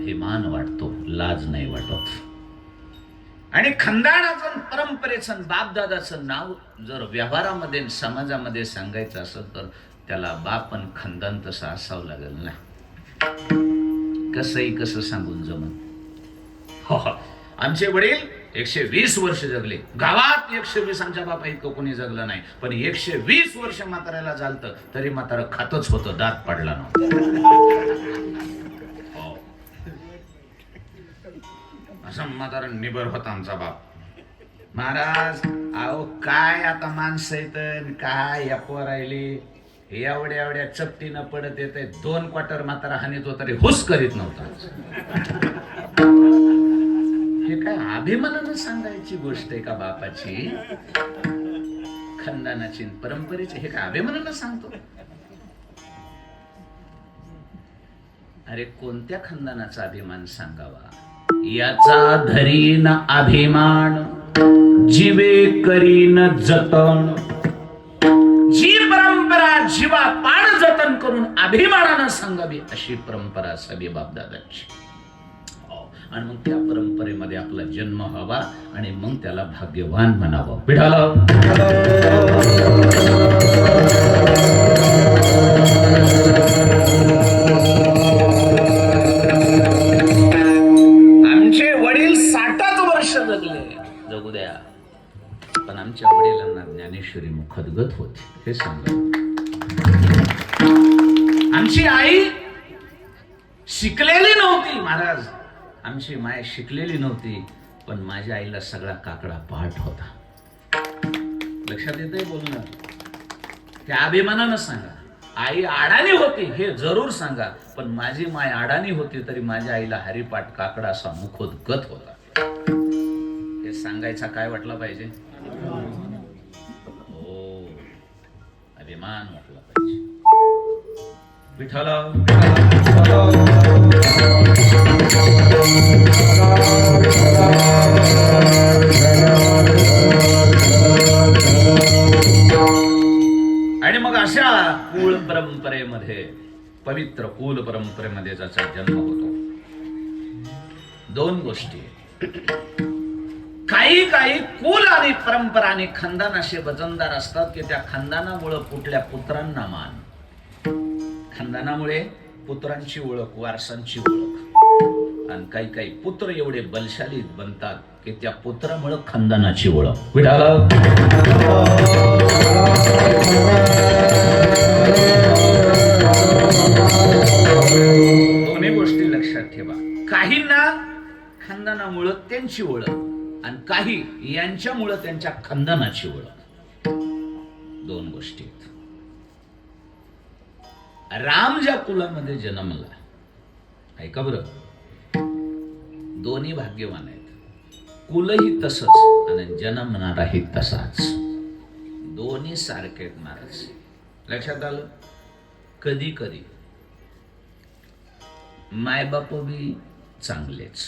अभिमान वाटतो, लाज नाही वाटत. आणि खंदानाचं परंपरेचं बापदादाचं नाव जर व्यवहारामध्ये समाजामध्ये सांगायचं असेल तर त्याला बाप आणि खंदान तसं असावं लागेल ना. कसंही कसं सांगून जमन. आमचे वडील 120 वर्ष जगले. गावात 120 आमच्या बापा इतकं कोणी जगलं नाही. पण 120 वर्ष म्हाताऱ्याला झालतं तरी म्हातारं खातच होतं, दात पडला नव्हता. असं म्हातारा निबर होता आमचा बाप. महाराज अहो काय आता माणसं येत काय या पोरायले एवढ्या एवढ्या चपटीनं पडत येते. 2 क्वार्टर म्हातारा हानीतो तरी हुस करीत नव्हता. हे काय अभिमानानं सांगायची गोष्ट आहे का बापाची, खंदानाची परंपरेची? हे काय अभिमानानं सांगतो? अरे कोणत्या खंदानाचा अभिमान सांगावा? याचा धरीन अभिमान जीवे करीन जतन. जी परंपरा जीवा पाड जतन करून अभिमानानं सांगावी अशी परंपरा असावी बापदादांची. आणि मग त्या परंपरेमध्ये आपला जन्म हवा आणि मग त्याला भाग्यवान म्हणावं. पिढाला आमचे वडील 60 वर्ष जगले, जगू द्या. पण आमच्या वडिलांना ज्ञानेश्वरी मुखदगत होती हे सांगा. आमची आई शिकलेली नव्हती महाराज. आमची माय शिकलेली नव्हती पण माझ्या आईला सगळा काकडा पाठ होता. लक्षात येतंय बोलणं? त्या अभिमानानं सांगा. आई अडाणी होती हे जरूर सांगा पण माझी माय अडाणी होती तरी माझ्या आईला हरिपाठ काकडा असा मुखोद्गत होता. हे सांगायचा काय वाटला पाहिजे? हो, अभिमान वाटला पाहिजे. विठ्ठला आणि मग अशा कुळ परंपरेमध्ये, पवित्र कुल परंपरेमध्ये ज्याचा जन्म होतो, 2 गोष्टी. काही काही कुल आणि परंपरा आणि खानदान असे वजनदार असतात की त्या खानदानामुळे कुठल्या पुत्रांना मान, खानदानामुळे पुत्रांची ओळख, वारसांची ओळख. आणि काही काही पुत्र एवढे बलशाली बनतात की त्या पुत्रामुळे खानदानाची ओळख. दोन्ही गोष्टी लक्षात ठेवा. काहींना खानदानामुळे त्यांची ओळख आणि काही यांच्यामुळे त्यांच्या खानदानाची ओळख. 2 गोष्टी. राम ज्या कुलामध्ये जन्मला, ऐका बरं, दोन्ही भाग्यवान आहेत. कुलही तसंच आणि जन्मणाराही तसाच. दोन्ही सारखे आहेत महाराज. लक्षात आलं? कधी कधी मायबाप बी चांगलेच,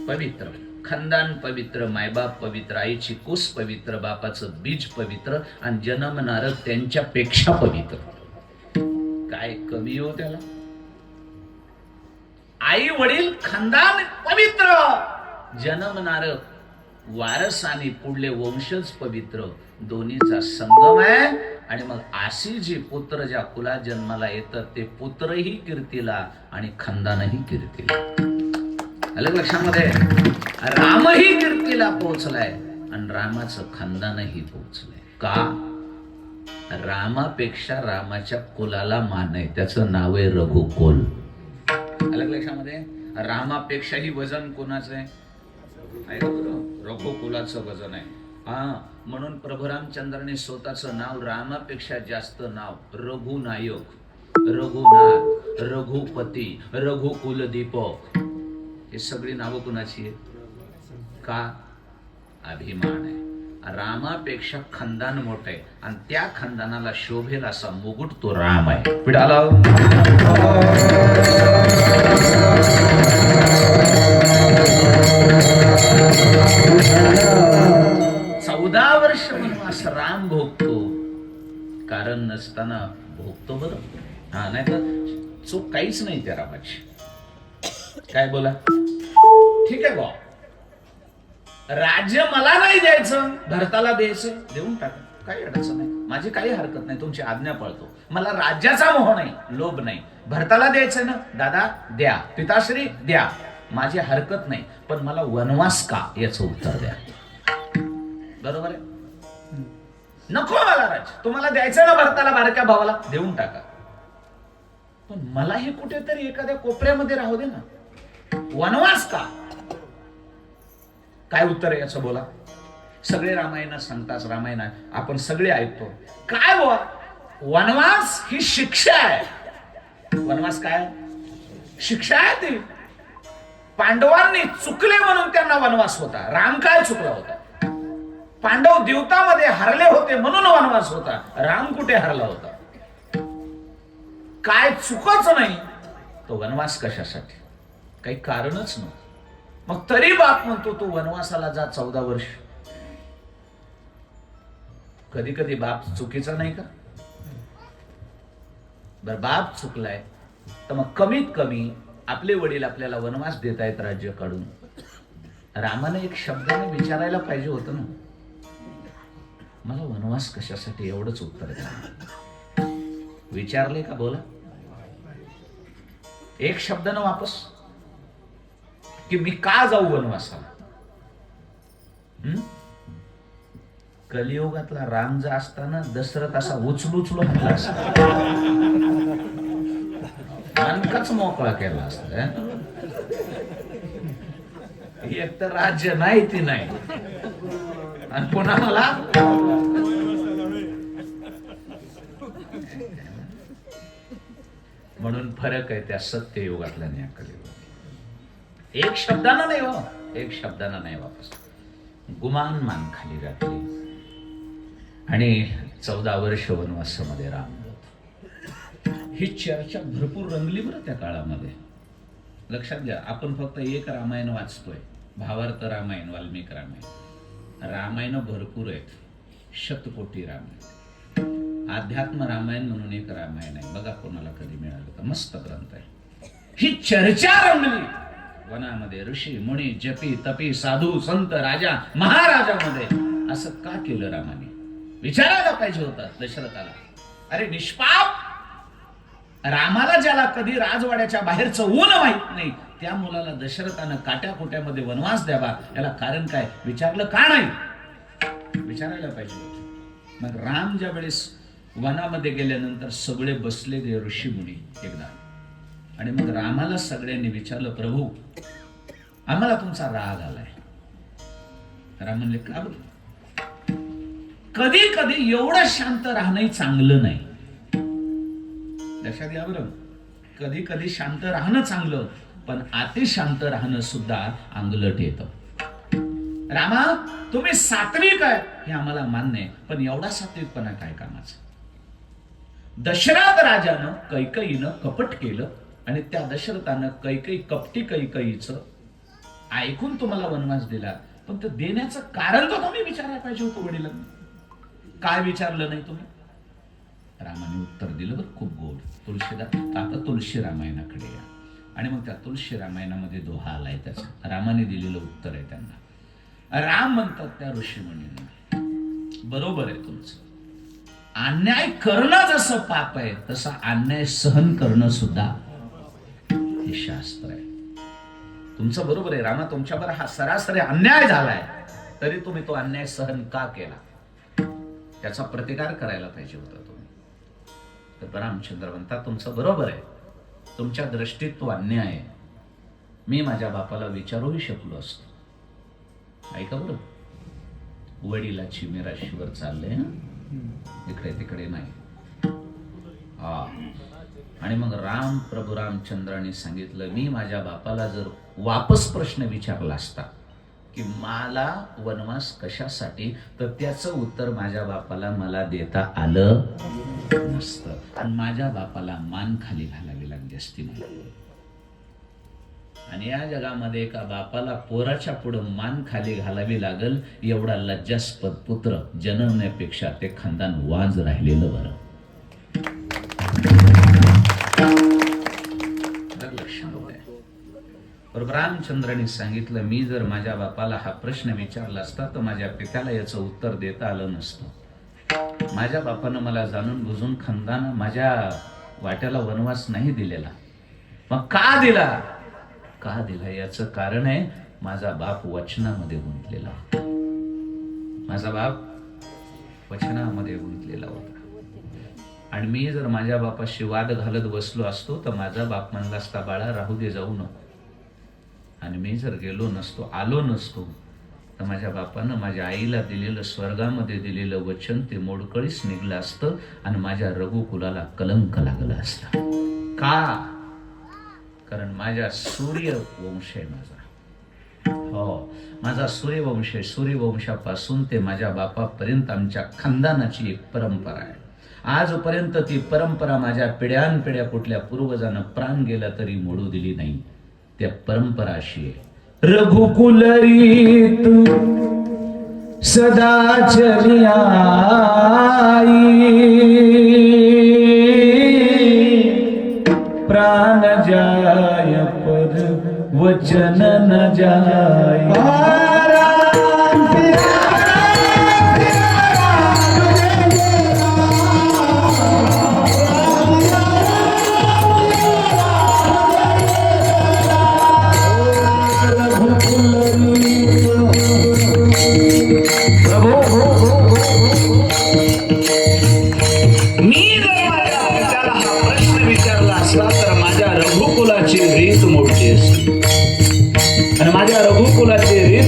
पवित्र, खानदान पवित्र, मायबाप पवित्र, आईची कुस पवित्र, बापाचं बीज पवित्र आणि जन्मणार त्यांच्यापेक्षा पवित्र. काय कमी हो त्याला? आई वडील खानदान पवित्र, जन्मणार वारस आणि पुढले वंशज पवित्र, दोन्हीचा संगम आहे. आणि मग अशी जी पुत्र ज्या कुला जन्माला येतात ते पुत्रही कीर्तीला आणि खानदानही कीर्तीला. आलं लक्षामध्ये? रामही कीर्तीला पोहोचलाय आणि रामाचं खानदानही पोहोचलंय. का? रामापेक्षा रामाच्या कुलाला मान आहे. त्याचं नाव आहे रघुकुल. आलं लक्षामध्ये? रामापेक्षाही वजन कोणाचं आहे? रघुकुलाचं वजन आहे. म्हणून प्रभू रामचंद्राने स्वतःचं नाव रामापेक्षा जास्त नाव रघुनायक, रघुनाथ, रघुपती, रघुकुलदीपक हे सगळी नावं कुणाची आहेत? का? अभिमान आहे. रामापेक्षा खानदान मोठं आहे आणि त्या खानदानाला शोभेल असा मुकुट तो राम आहे. पिढाला 14 वर्ष वनवास राम भोगतो. कारण नसताना भोगतो बरं. नाही तर चूक काहीच नाही त्या रामाची. काय बोला? ठीक आहे बा, राज्य मला नाही द्यायचं, भरताला द्यायचं, देऊन टाका, काही अडचण नाही, माझी काही हरकत नाही, तुमची आज्ञा पाळतो. मला राज्याचा मोह नाही, लोभ नाही. भरताला द्यायचं ना, दादा द्या, पिताश्री द्या, माझी हरकत नाही, पण मला वनवास का, याचं उत्तर द्या. बरोबर आहे? नको मला राज्य, तुम्हाला द्यायचं ना भरताला, बारक्या भावाला देऊन टाका, पण मला हे कुठेतरी एखाद्या कोपऱ्यामध्ये राहू दे ना. वनवास का? काय उत्तर आहे याचं बोला? सगळे रामायण सांगतात, रामायण आपण सगळे ऐकतो. काय बुवा, वनवास ही शिक्षा आहे. वनवास काय? शिक्षा आहे ती. पांडवांनी चुकले म्हणून त्यांना वनवास होता. राम काय चुकला होता? पांडव द्यूतामध्ये हरले होते म्हणून वनवास होता. राम कुठे हरला होता? काय चुकच नाही तो वनवास कशासाठी? काही कारणच नव्हतं. मग तरी बाप म्हणतो तू वनवासाला जा 14 वर्ष. कधी कधी बाप चुकीचा नाही का? बर, बाप चुकलाय तर मग कमीत कमी आपले वडील आपल्याला वनवास देत आहेत राज्य काढून, रामाने एक शब्दाने विचारायला पाहिजे होतं ना, मला वनवास कशासाठी, एवढंच उत्तर द्या. विचारले का? बोला. एक शब्दानं वापस की मी का जाऊ वनवासाला? कलियुगातला राम जर असताना दशरथ असा उचलू हल्ला असता, मनकाच मोकळा केला असता. एक तर राज्य नाही ती नाही, आणि पुन्हा मला म्हणून फरक आहे त्या सत्ययुगातल्या आणि कलियुगात. एक शब्दानं नाही हो, एक शब्दानं नाही वापस. गुमान मान खाली घातली आणि 14 वर्ष वनवासामध्ये राम. ही चर्चा भरपूर रंगली बरं त्या काळामध्ये. लक्षात घ्या, आपण फक्त एक रामायण वाचतोय, भावार्थ रामायण, वाल्मिक रामायण. रामायण भरपूर आहेत, शतकोटी रामायण. अध्यात्म रामायण म्हणून एक रामायण आहे, बघा कोणाला कधी मिळालं तर, मस्त ग्रंथ आहे. ही चर्चा रंगली वनामध्ये. ऋषी मुनी, जपी तपी, साधू संत, राजा महाराजामध्ये. असं का केलं रामाने? विचारायला पाहिजे होतं दशरथाला. अरे निष्पाप, रामाला ज्याला कधी राजवाड्याच्या बाहेरचं ऊन माहित नाही, त्या मुलाला दशरथानं काट्याकोट्यामध्ये वनवास द्यावा, याला कारण काय? विचारलं का नाही? विचारायला पाहिजे होतं. मग राम ज्या वेळेस वनामध्ये गेल्यानंतर सगळे बसले ते ऋषी मुनी एकदा, आणि मग रामाला सगळ्यांनी विचारलं, प्रभू आम्हाला तुमचा राग आलाय. राम म्हणले, का बरं? कधी कधी एवढं शांत राहणं चांगलं नाही. लक्षात घ्या बरं, कधी कधी शांत राहणं चांगलं, पण अति शांत राहणं सुद्धा अंगलट येतं. रामा तुम्ही सात्विक आहे हे आम्हाला मान्य आहे, पण एवढा सात्विकपणा काय कामाचा? दशरथ राजानं कैकईनं कपट केलं आणि त्या दशरथानं कैकई कपटी कैकईचं ऐकून तुम्हाला वनवास दिला, पण ते देण्याचं कारण तर तुम्ही विचारायला पाहिजे होतं वडिलांनी. काय विचारलं नाही तुम्ही? रामाने उत्तर दिलं बरं, खूप गोड. तुळशीदास, आता तुळशी रामायणाकडे या. आणि मग त्या तुळशी रामायणामध्ये दोहा आलाय त्याचा, रामाने दिलेलं उत्तर आहे त्यांना. राम म्हणतात त्या ऋषीमुनींना, बरोबर आहे तुमचं, अन्याय करणं जसं पाप आहे तसं अन्याय सहन करणं सुद्धा हे शास्त्र आहे. तुमचं बरोबर आहे रामा, तुमच्यावर हा सरासरी अन्याय झालाय, तरी तुम्ही तो अन्याय सहन का केला? त्याचा प्रतिकार करायला पाहिजे होता तुम्ही. तर रामचंद्र म्हणतात, तुमचं बरोबर आहे, तुमच्या दृष्टीत तो अन्याय आहे. मी माझ्या बापाला विचारूही शकलो असतो. ऐका बरं, वडिलाची मिराशीवर चालले, इकडे तिकडे नाही. हा, आणि मग राम प्रभू रामचंद्राने सांगितलं, मी माझ्या बापाला जर वापस प्रश्न विचारला असता की मला वनवास कशासाठी, तर त्याचं उत्तर माझ्या बापाला मला देता आलं नसतं, आणि माझ्या बापाला मान खाली घालावी लागली असती मला. आणि या जगामध्ये एका बापाला पोराच्या पुढं मान खाली घालावी लागल एवढा लज्जास्पद पुत्र जन्मण्यापेक्षा ते खानदान वाज राहिलेलं बरं. बरोबर रामचंद्रांनी सांगितलं, मी जर माझ्या बापाला हा प्रश्न विचारला असता तर माझ्या पित्याला याचं उत्तर देता आलं नसतं. माझ्या बापानं मला जाणून बुजून खानदान माझ्या वाट्याला वनवास नाही दिलेला. मग का दिला? का दिला याचं कारण आहे, माझा बाप वचनामध्ये गुंतलेला होता. माझा बाप वचनामध्ये गुंतलेला होता. आणि मी जर माझ्या बापाशी वाद घालत बसलो असतो तर माझा बाप म्हणला असता, बाळा राहू दे, जाऊ नको. आणि मी जर गेलो नसतो, आलो नसतो, तर माझ्या बापानं माझ्या आईला दिलेलं, स्वर्गामध्ये दिलेलं वचन ते मोडकळीस निघलं असतं आणि माझ्या रघुकुलाला कलंक लागला असता. का? कारण माझ्या सूर्यवंश आहे माझा. हो, माझा सूर्यवंश आहे. सूर्यवंशापासून ते माझ्या बापापर्यंत आमच्या खानदानाची एक परंपरा आहे. आजपर्यंत ती परंपरा माझ्या पिढ्यानपिढ्या कुठल्या पूर्वजानं प्राण गेला तरी मोडू दिली नाही. त्या परंपरा अशी आहे, रघुकुलरीत सदा चली आई, प्राण जाय पर वचन न जाय.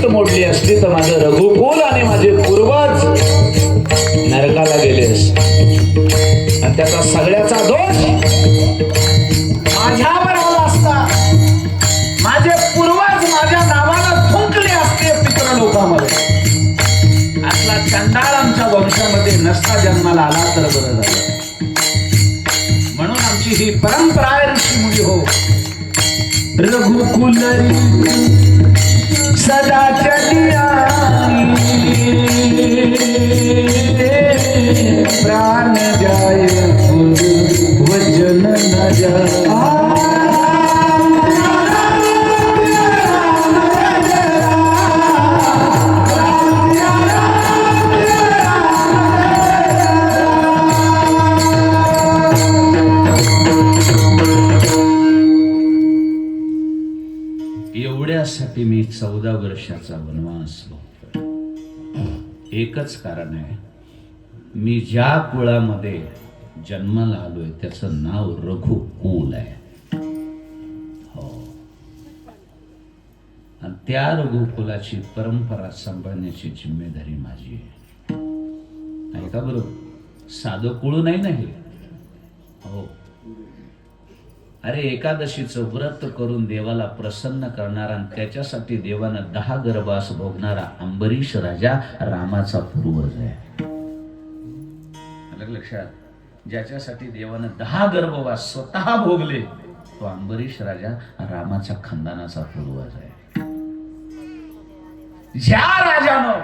मोडली असती तर माझं रघुकुल आणि माझे पूर्वज नरकाला गेले असते आणि त्याचा सगळ्याचा दोष माझ्यावर आला असता. माझे पूर्वज माझ्या नावानं थुंकले असते पितृलोकामध्ये. असला चंडाळ आमच्या वंशामध्ये नसता जन्माला आला तर बरं झालं. म्हणून आमची ही परंपरा आहे ऋषी मुनी हो, रघुकुल सदा चली आई, प्राण जाय वचन न जाय. एवढ्यासाठी मी 14 वर्षाचा वनवास भोगतोय. एकच कारण आहे, मी ज्या कुळामध्ये जन्माला आलोय त्याचं नाव रघुकुल आहे. हो, आणि त्या रघुकुलाची परंपरा सांभाळण्याची जिम्मेदारी माझी आहे. नाही का? बरोबर, साधं कुळ नाही ना हे. हो, अरे एकादशीचं व्रत करून देवाला प्रसन्न करणारा आणि त्याच्यासाठी देवानं 10 गर्भवास भोगणारा अंबरीश राजा रामाचा पूर्वज आहे. अलग लक्षात, ज्याच्यासाठी देवानं 10 गर्भवास स्वतः भोगले तो अंबरीश राजा रामाच्या खानदानाचा पूर्वज आहे. ज्या राजानं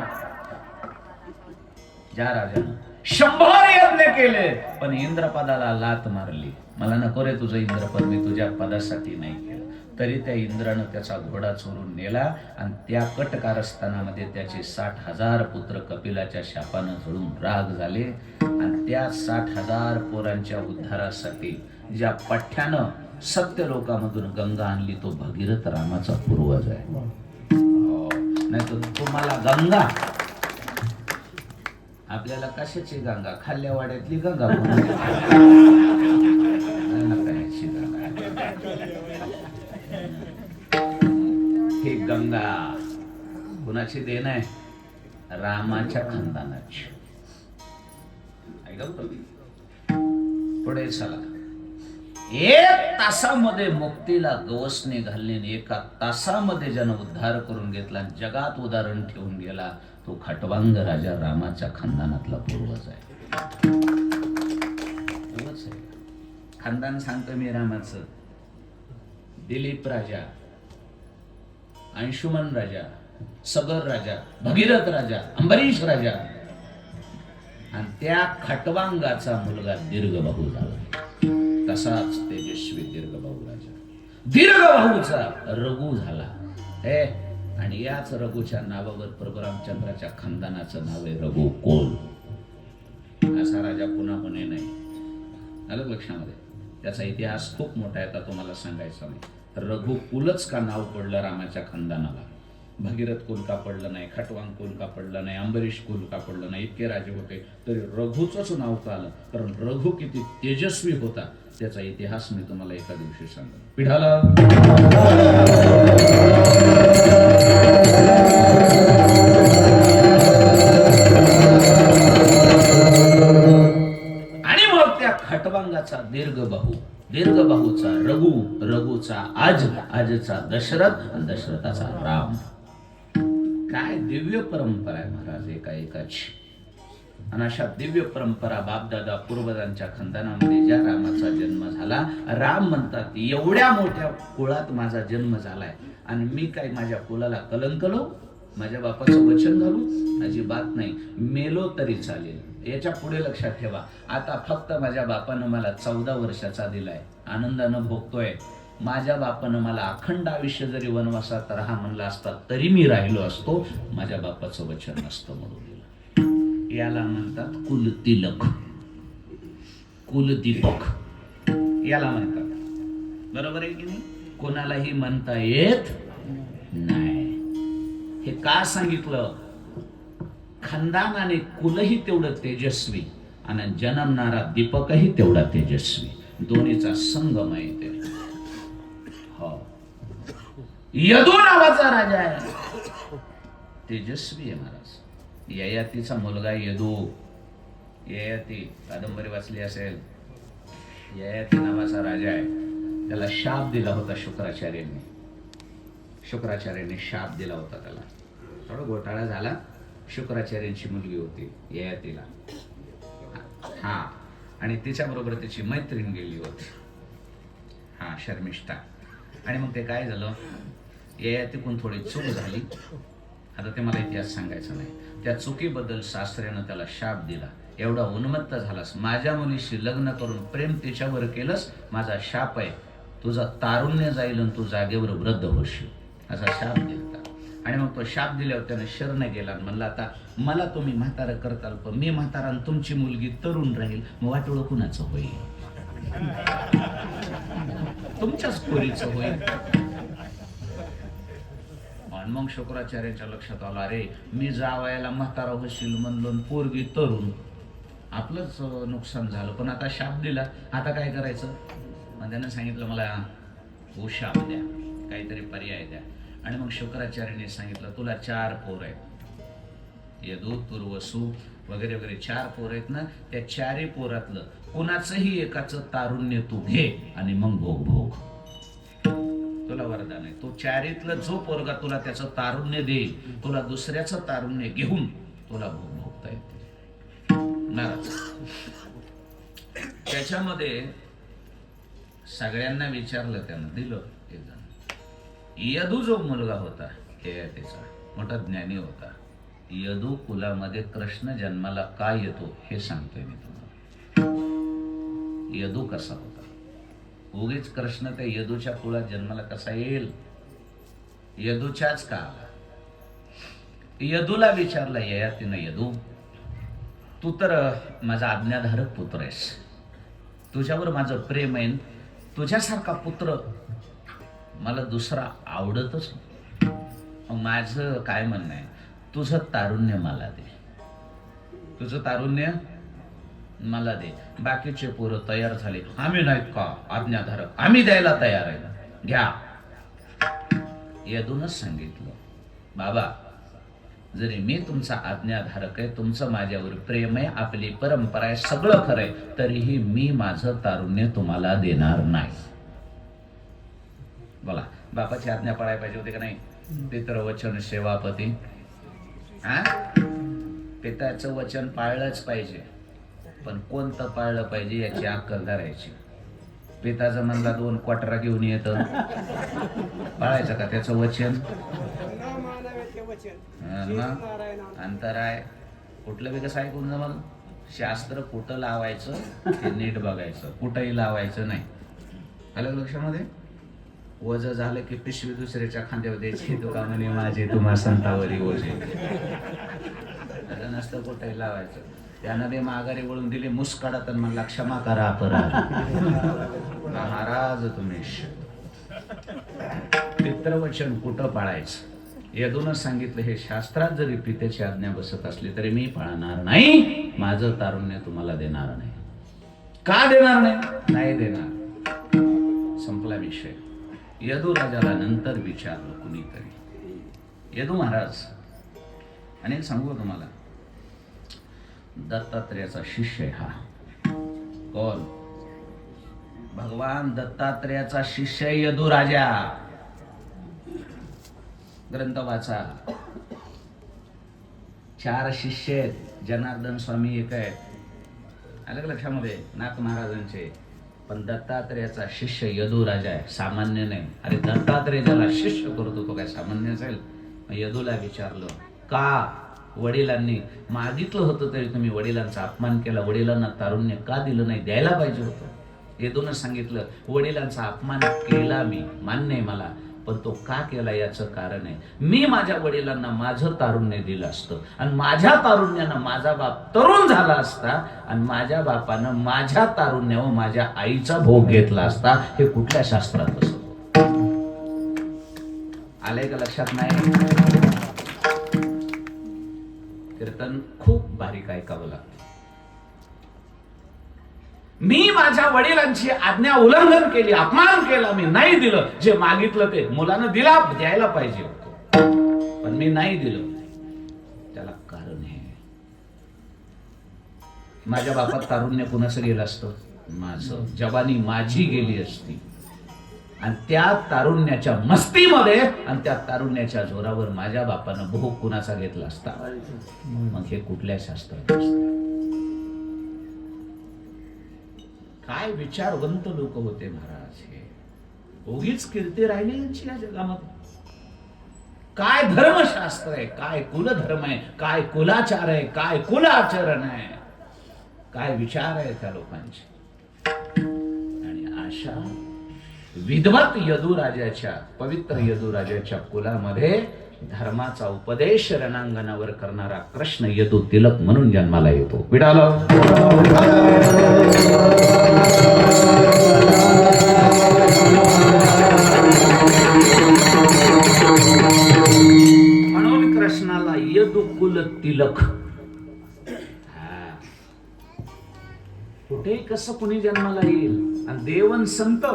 100 यज्ञ केले पण इंद्रपदाला लात मारली, मला नको रे तुझं इंद्रपद, मी तुझ्या पदासाठी नाही केलं, तरी त्या इंद्रानं त्याचा घोडा चोरून नेला आणि त्या कट कारस्थानामध्ये त्याचे 60,000 पुत्र कपिलाच्या शापानं जळून राग झाले. आणि त्या 60,000 पोरांच्या उद्धारासाठी ज्या पठ्ठ्यानं सत्य लोकामधून गंगा आणली तो भगीरथ रामाचा पूर्वज आहे. नाही तर तुम्हाला गंगा, आपल्याला कशाची गंगा? खाल्ल्या वाड्यातली गंगा. ही गंगा कुणाची देण आहे? रामाच्या खानदानाची. पुढे चला. 1 तासामध्ये मुक्तीला गवसणी घालणे, 1 तासामध्ये जन उद्धार करून घेतला, जगात उदाहरण ठेवून गेला, तो खटवांग राजा रामाच्या खानदानातला पूर्वज आहे. खानदान सांगतो मी रामाचं. दिलीप राजा, अंशुमन राजा, सगर राजा, भगीरथ राजा, अंबरीश राजा आणि त्या खटवांगाचा मुलगा दीर्घबाहू झाला. तसाच तेजस्वी दीर्घबाहू राजा. दीर्घबाहूचा रघु झाला. आणि याच रघुच्या नावावर प्रभू रामचंद्राच्या खानदानाचं नाव आहे रघुकुल. असा राजा पुन्हा होणे नाही. आलं लक्षामध्ये? त्याचा इतिहास खूप मोठा आहे, आता तुम्हाला सांगायचा नाही. रघुकुलच का नाव पडलं रामाच्या खानदानाला? भगीरथ कुल का पडलं नाही, खटवांग कुल का पडलं नाही, अंबरीश कुल का पडलं नाही, इतके राजे होते तरी रघुचंच नाव का आलं? कारण रघु किती तेजस्वी होता त्याचा इतिहास मी तुम्हाला एका दिवशी सांगतो. पिढाला आणि मग त्या खटवांगाचा दीर्घबाहूचा रघु, रघुचा आजचा दशरथ आणि दशरथाचा राम. काय दिव्य परंपरा आहे महाराज एकाची. आणि अशा दिव्य परंपरा बापदादा पूर्वजांच्या खानदानामध्ये ज्या रामाचा जन्म झाला, राम म्हणतात एवढ्या मोठ्या कुळात माझा जन्म झालाय आणि मी काय माझ्या कुलाला कलंक लावू, माझ्या बापाचं वचन घालू? अजिबात नाही. मेलो तरी चालेल. याच्या पुढे लक्षात ठेवा, आता फक्त माझ्या बापानं मला 14 वर्षाचा दिलाय, आनंदानं भोगतोय. माझ्या बापानं मला अखंड आयुष्य जरी वनवासात राहा म्हणलं असता तरी मी राहिलो असतो, माझ्या बापाचं वचन नसतं म्हणून दिलं. याला म्हणतात कुलतिलक, कुलदीपक याला म्हणतात. बरोबर आहे की नाही? कोणालाही म्हणता येत नाही. हे का सांगितलं? खानदान आणि कुलही तेवढं तेजस्वी आणि जन्मणारा दीपकही तेवढा तेजस्वी. दोन्हीचा संगम आहे ते. हो, यदू नावाचा राजा आहे, तेजस्वी आहे महाराज. ययातीचा मुलगा यदू. ययाती कादंबरी वाचली असेल. ययाती नावाचा राजा आहे. त्याला शाप दिला होता शुक्राचार्यांनी. शुक्राचार्यांनी शाप दिला होता त्याला. थोडा घोटाळा झाला. शुक्राचार्यांची मुलगी होती ययातीला. हा, आणि तिच्याबरोबर त्याची मैत्रीण गेली होती, हा शर्मिष्ठा. आणि मग ते काय झालं, ययातीकडून थोडी चूक झाली. आता ते मला इतिहास सांगायचा नाही. त्या चुकीबद्दल सासऱ्यानं त्याला शाप दिला. एवढा उन्मत्त झालास, माझ्या मुलीशी लग्न करून प्रेम तिच्यावर केलंस, माझा शाप आहे, तुझा तारुण्य जाईल आणि तू जागेवर वृद्ध होशील, असा शाप दिला. आणि मग तो शाप दिल्यावर त्यानं शरण गेला आणि म्हणला, आता मला तुम्ही म्हातारं करताल, पण मी म्हातारा आणि तुमची मुलगी तरुण राहील, मग वाटोळं कुणाचं होईल? तुमच्याच पोरीचं होईल. आणि मग शुक्राचार्याच्या लक्षात आलं, अरे मी जावयाला म्हातारा होशील म्हणलो, पोरगी तरुण, आपलंच नुकसान झालं. पण आता शाप दिला, आता काय करायचं? मग त्यानं सांगितलं, मला शाप द्या, काहीतरी पर्याय द्या. आणि मग शुक्राचार्याने सांगितलं, तुला 4 पोर आहेत, यदू, तुर्वसू वगैरे वगैरे 4 पोर आहेत ना, त्या 4ही पोरातलं कुणाचंही एकाचं तारुण्य तू घे आणि मग भोग. तुला वरदान आहे, तो 4हीतलं जो पोरगा तुला त्याचं तारुण्य देईल, तुला दुसऱ्याचं तारुण्य घेऊन तुला भोगता येते. नाराज. त्याच्यामध्ये सगळ्यांना विचारलं, त्यानं दिलं. यदू जो मुलगा होता ययातीचा, मोठा ज्ञानी होता. यदू कुलामध्ये कृष्ण जन्माला का येतो हे सांगतोय मी तुम्हाला. यदू कसा होता? उगीच कृष्ण त्या यदूच्या कुळात जन्माला कसा येईल? यदूच्याच का आला? यदूला विचारलं ययातीनं, यदू तू तर माझा आज्ञाधारक पुत्र आहेस, तुझ्यावर माझं प्रेम आहे, तुझ्यासारखा पुत्र मला दुसरा आवडतच. माझं काय म्हणणं आहे, तुझं तारुण्य मला दे, तुझं तारुण्य मला दे. बाकीचे पोरं तयार झाले, आम्ही नाहीत का आज्ञाधारक, आम्ही द्यायला तयार आहे, घ्या. यदूनच सांगितलं, बाबा जरी मी तुमचा आज्ञाधारक आहे, तुमचं माझ्यावर प्रेम आहे, आपली परंपरा आहे, सगळं खरंय, तरीही मी माझं तारुण्य तुम्हाला देणार नाही. बोला, बापाची आज्ञा पाळायला पाहिजे होती का नाही? पितर वचन सेवापती. हा, पित्याचं वचन पाळलंच पाहिजे, पण कोणतं पाळलं पाहिजे याची अक्कल धरायची. पिताचं म्हणला 2 क्वाटरा घेऊन येतं, पाळायचं का त्याचं वचन? अंतर आहे. कुठलं बी कसं ऐकून जमल? शास्त्र कुठं लावायचं हे नीट बघायचं, कुठंही लावायचं नाही. आलं लक्षामध्ये? वज झालं की पिशवी दुसऱ्याच्या खांद्यावर द्यायची, तुका म्हणे माझे तुम्हा संतावरी ओझे. नसतं कुठे लावायचं. त्यानं ते माघारी वळून दिली मुस्काडात आणि म्हणला क्षमा करा अपराध. महाराज तुम्ही पितृवचन कुठं पाळायचं यदूनच सांगितलं. हे शास्त्रात जरी पित्याची आज्ञा बसत असली तरी मी पाळणार नाही. माझं तारुण्य तुम्हाला देणार नाही. का देणार नाही? नाही देणार. संपला विषय. यदू राजाला नंतर विचारलं कुणीतरी, यदू महाराज आणि सांगू तुम्हाला, दत्तात्रेयाचा शिष्य आहे हा. कोण? भगवान दत्तात्रेयाचा शिष्य यदू राजा. ग्रंथ वाचा. 4 शिष्य आहेत. जनार्दन स्वामी एक आहे, अलग लक्षामध्ये नाथ महाराजांचे. पण दत्तात्रेयाचा शिष्य यदू राजा आहे, सामान्य नाही. अरे दत्तात्रेय ज्याला शिष्य करतो तो काय सामान्य असेल? यदूला विचारलं का? वडिलांनी मागितलं होतं तरी तुम्ही वडिलांचा अपमान केला. वडिलांना तारुण्य का दिलं नाही? द्यायला पाहिजे होतं. यदूनं सांगितलं वडिलांचा अपमान केला मी, मान्य आहे मला, पण तो का केला याचं कारण आहे. मी माझ्या वडिलांना माझं तारुण्य दिलं असतं आणि माझ्या तारुण्यानं माझा बाप तरुण झाला असता आणि माझ्या बापानं माझ्या तारुण्यावर माझ्या आईचा भोग घेतला असता. हे कुठल्या शास्त्रात असं आलंय का लक्षात नाही? कीर्तन खूप बारीक ऐकावं लागतं. मी माझ्या वडिलांची आज्ञा उल्लंघन केली, अपमान केला, मी नाही दिलं. जे मागितलं ते मुलानं द्यायला पाहिजे होतं, पण मी नाही दिलं. त्याला कारण आहे. माझ्या बापात तारुण्य कुणाचं गेलं असतं? माझं. जवानी माझी गेली असती आणि त्या तारुण्याच्या मस्तीमध्ये आणि त्या तारुण्याच्या जोरावर माझ्या बापानं भोग कुणाचा घेतला असता? मग हे कुठल्या शास्त्रात असतं? काय विचारवंत लोक होते महाराज हे. उगीच कीर्ती राहिली यांची या जगामध्ये. काय धर्मशास्त्र आहे, काय कुलधर्म आहे, काय कुलाचार आहे, काय कुलाचरण आहे, काय विचार आहे त्या लोकांचे. आणि अशा विद्वत यदुराजाच्या, पवित्र यदुराजाच्या कुलामध्ये धर्माचा उपदेश रणांगणावर करणारा कृष्ण यदू तिलक म्हणून जन्माला येतो. विडाला म्हणून कृष्णाला यदुकुल तिलक. कुठे कसं कुणी जन्माला येईल आणि देवन संत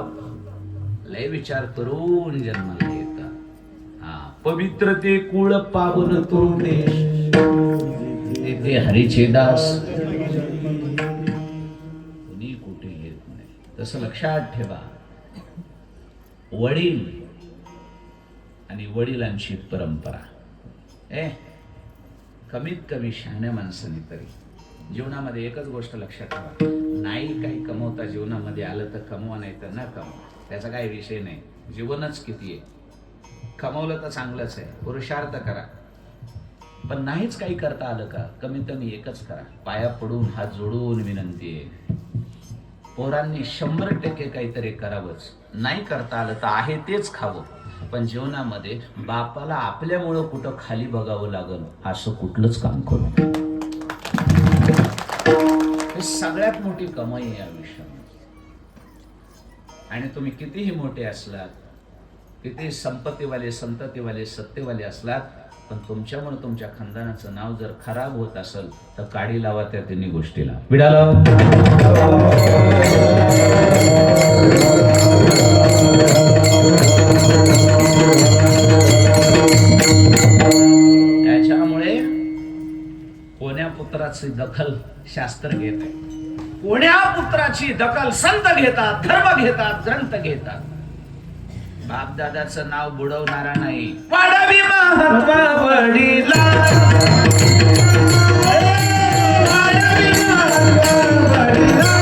लय विचार करून जन्माला येतात. पवित्र ते कुळ पावन तो देश, ते हरीचे दास. कुणी कुठे येत नाही. तसं लक्षात ठेवा. वडील आणि वडिलांची परंपरा. कमीत कमी शहाण्या माणसाने तरी जीवनामध्ये एकच गोष्ट लक्षात ठेवा. नाही काही कमवता जीवनामध्ये आलं तर कमवा, नाही तर न कमवा. त्याचा काही विषय नाही. जीवनच किती आहे. कमवलं तर चांगलंच आहे, पुरुषार्थ करा. पण नाहीच काही करता आलं का, कमीत कमी एकच करा. पाया पडून हात जोडून विनंती आहे. पोरांनी 100% काहीतरी करावंच. नाही करता आलं तर आहे तेच खावं. पण जीवनामध्ये बापाला आपल्यामुळं कुठं खाली बघावं लागल असं कुठलंच काम करू. हे सगळ्यात मोठी कमाई आहे आयुष्यामध्ये. आणि तुम्ही कितीही मोठे असलात, किती संपत्तीवाले, संततीवाले, सत्तेवाले असलात, पण तुमच्यामुळे तुमच्या खानदानाचं नाव जर खराब होत असेल तर काढी लावा त्या तिन्ही गोष्टीला. विडाला त्याच्यामुळे कोण्या पुत्राची दखल शास्त्र घेत आहे. कोण्या पुत्राची दखल संत घेतात, धर्म घेतात, ग्रंथ घेतात. बापदादाचं नाव बुडवणारा नाही. वाढावी महत्व वडिला, वाढावी महत्व वडिला.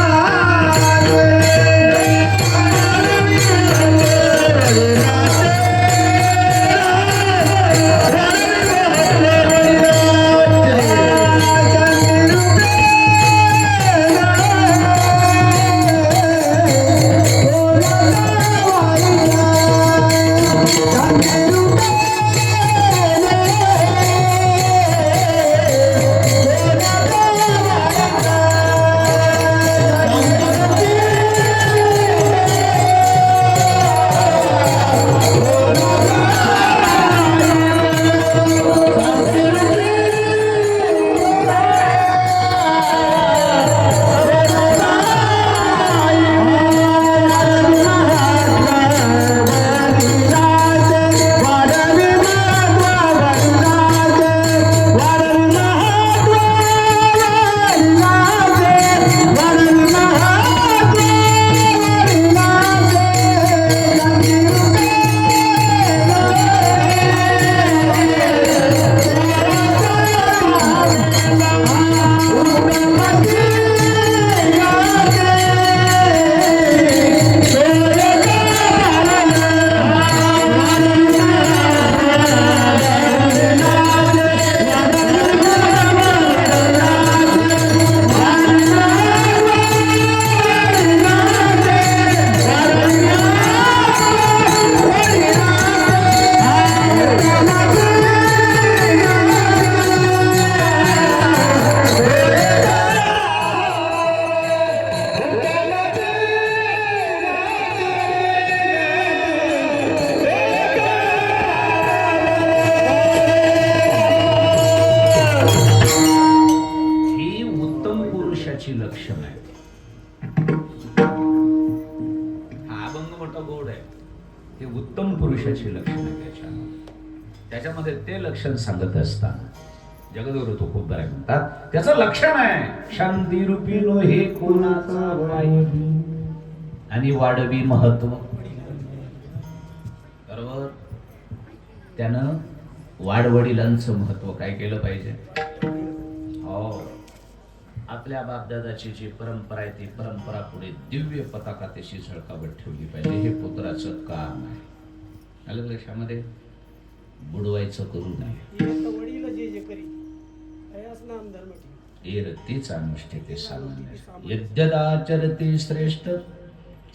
पुरुषाची लक्षणं त्याच्यामध्ये ते लक्षण सांगत असताना जगद्गुरु तुकोबराय म्हणतात त्याचं लक्षण आहे शांती रूपी नो हे कोणाचा वाढवी आणि वाढवी महत्व. बरोबर. त्यानं वाडवडिलांचं महत्व काय केलं पाहिजे. हो, आपल्या बापदादाची जी परंपरा आहे ती परंपरा पुढे दिव्य पताका त्याशी झळकावत ठेवली पाहिजे. हे पुत्राचं काम आहे. आलं लक्षामध्ये. बुडवायचं करू नये. तीच अनुष्ठिते सामान्य यद्यदाचरते श्रेष्ठ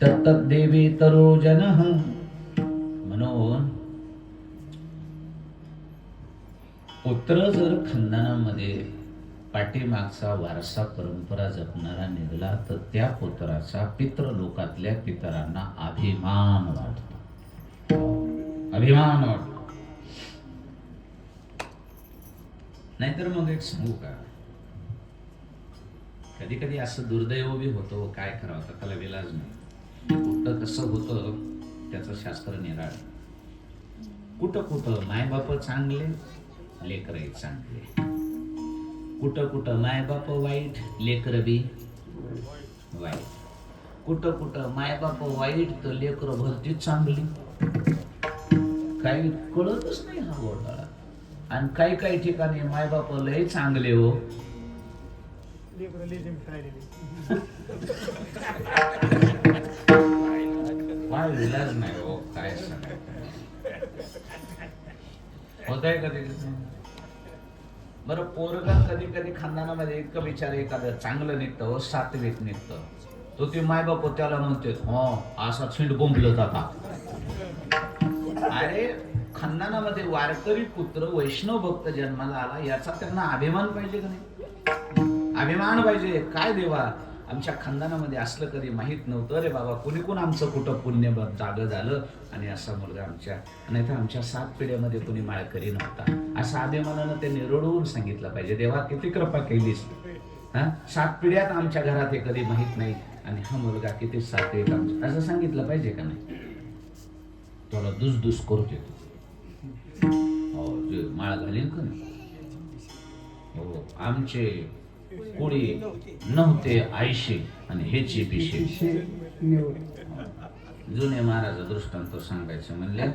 तत्तद्देवी तरो जनः. म्हणून पुत्र जर खानदानामध्ये पाठीमागचा वारसा परंपरा जपणारा निघाला तर त्या पुत्राचा पितृलोकातल्या पितरांना अभिमान वाटतो. अभिमान वाटतो. नाहीतर मग एक सांगू का, कधी कधी असं दुर्दैव बी होतो. काय करावं तर त्याला विलाज नाही. कुठं कसं होतं त्याचं शास्त्र निराळ. कुठं कुठं मायबाप चांगले लेकरही चांगले. कुठं कुठं मायबाप वाईट लेकर बी वाईट. कुठं कुठं मायबाप वाईट तर लेकर भरती चांगली. काही कळतच नाही हा घोटाळा. आणि काही काही ठिकाणी मायबाप लय चांगले हो. काय विलाज नाही हो. काय होत आहे कधी बरं. पोरगा कधी कधी खानदानामध्ये इतकं विचार एखादं चांगलं निघतं हो, सात्विक निघतं. तो ते मायबाप त्याला म्हणते हो असा छिंड बोंबलं जाता. अरे खानदानामध्ये वारकरी पुत्र वैष्णव भक्त जन्माला आला याचा त्यांना अभिमान पाहिजे का नाही. अभिमान पाहिजे. काय देवा आमच्या खानदानामध्ये असलं कधी माहित नव्हतं रे बाबा. कुणी कोण आमचं कुठं पुण्य जागं झालं आणि असा मुलगा आमच्या नाही तर आमच्या 7 पिढ्यामध्ये कुणी माळकरी नव्हता. असं अभिमानानं त्यांनी रडवून सांगितलं पाहिजे. देवा किती कृपा केलीस. 7 पिढ्यात आमच्या घरात हे कधी माहित नाही आणि हा मुलगा किती सात्विक आमचा असं सांगितलं पाहिजे का नाही. तुला दुसदुस करते हो जे माळ घालीन का नाही. हो आमचे कोळी नव्हते आयशे आणि हेचे पिशे. जुने महाराज दृष्टांत सांगायचे म्हणले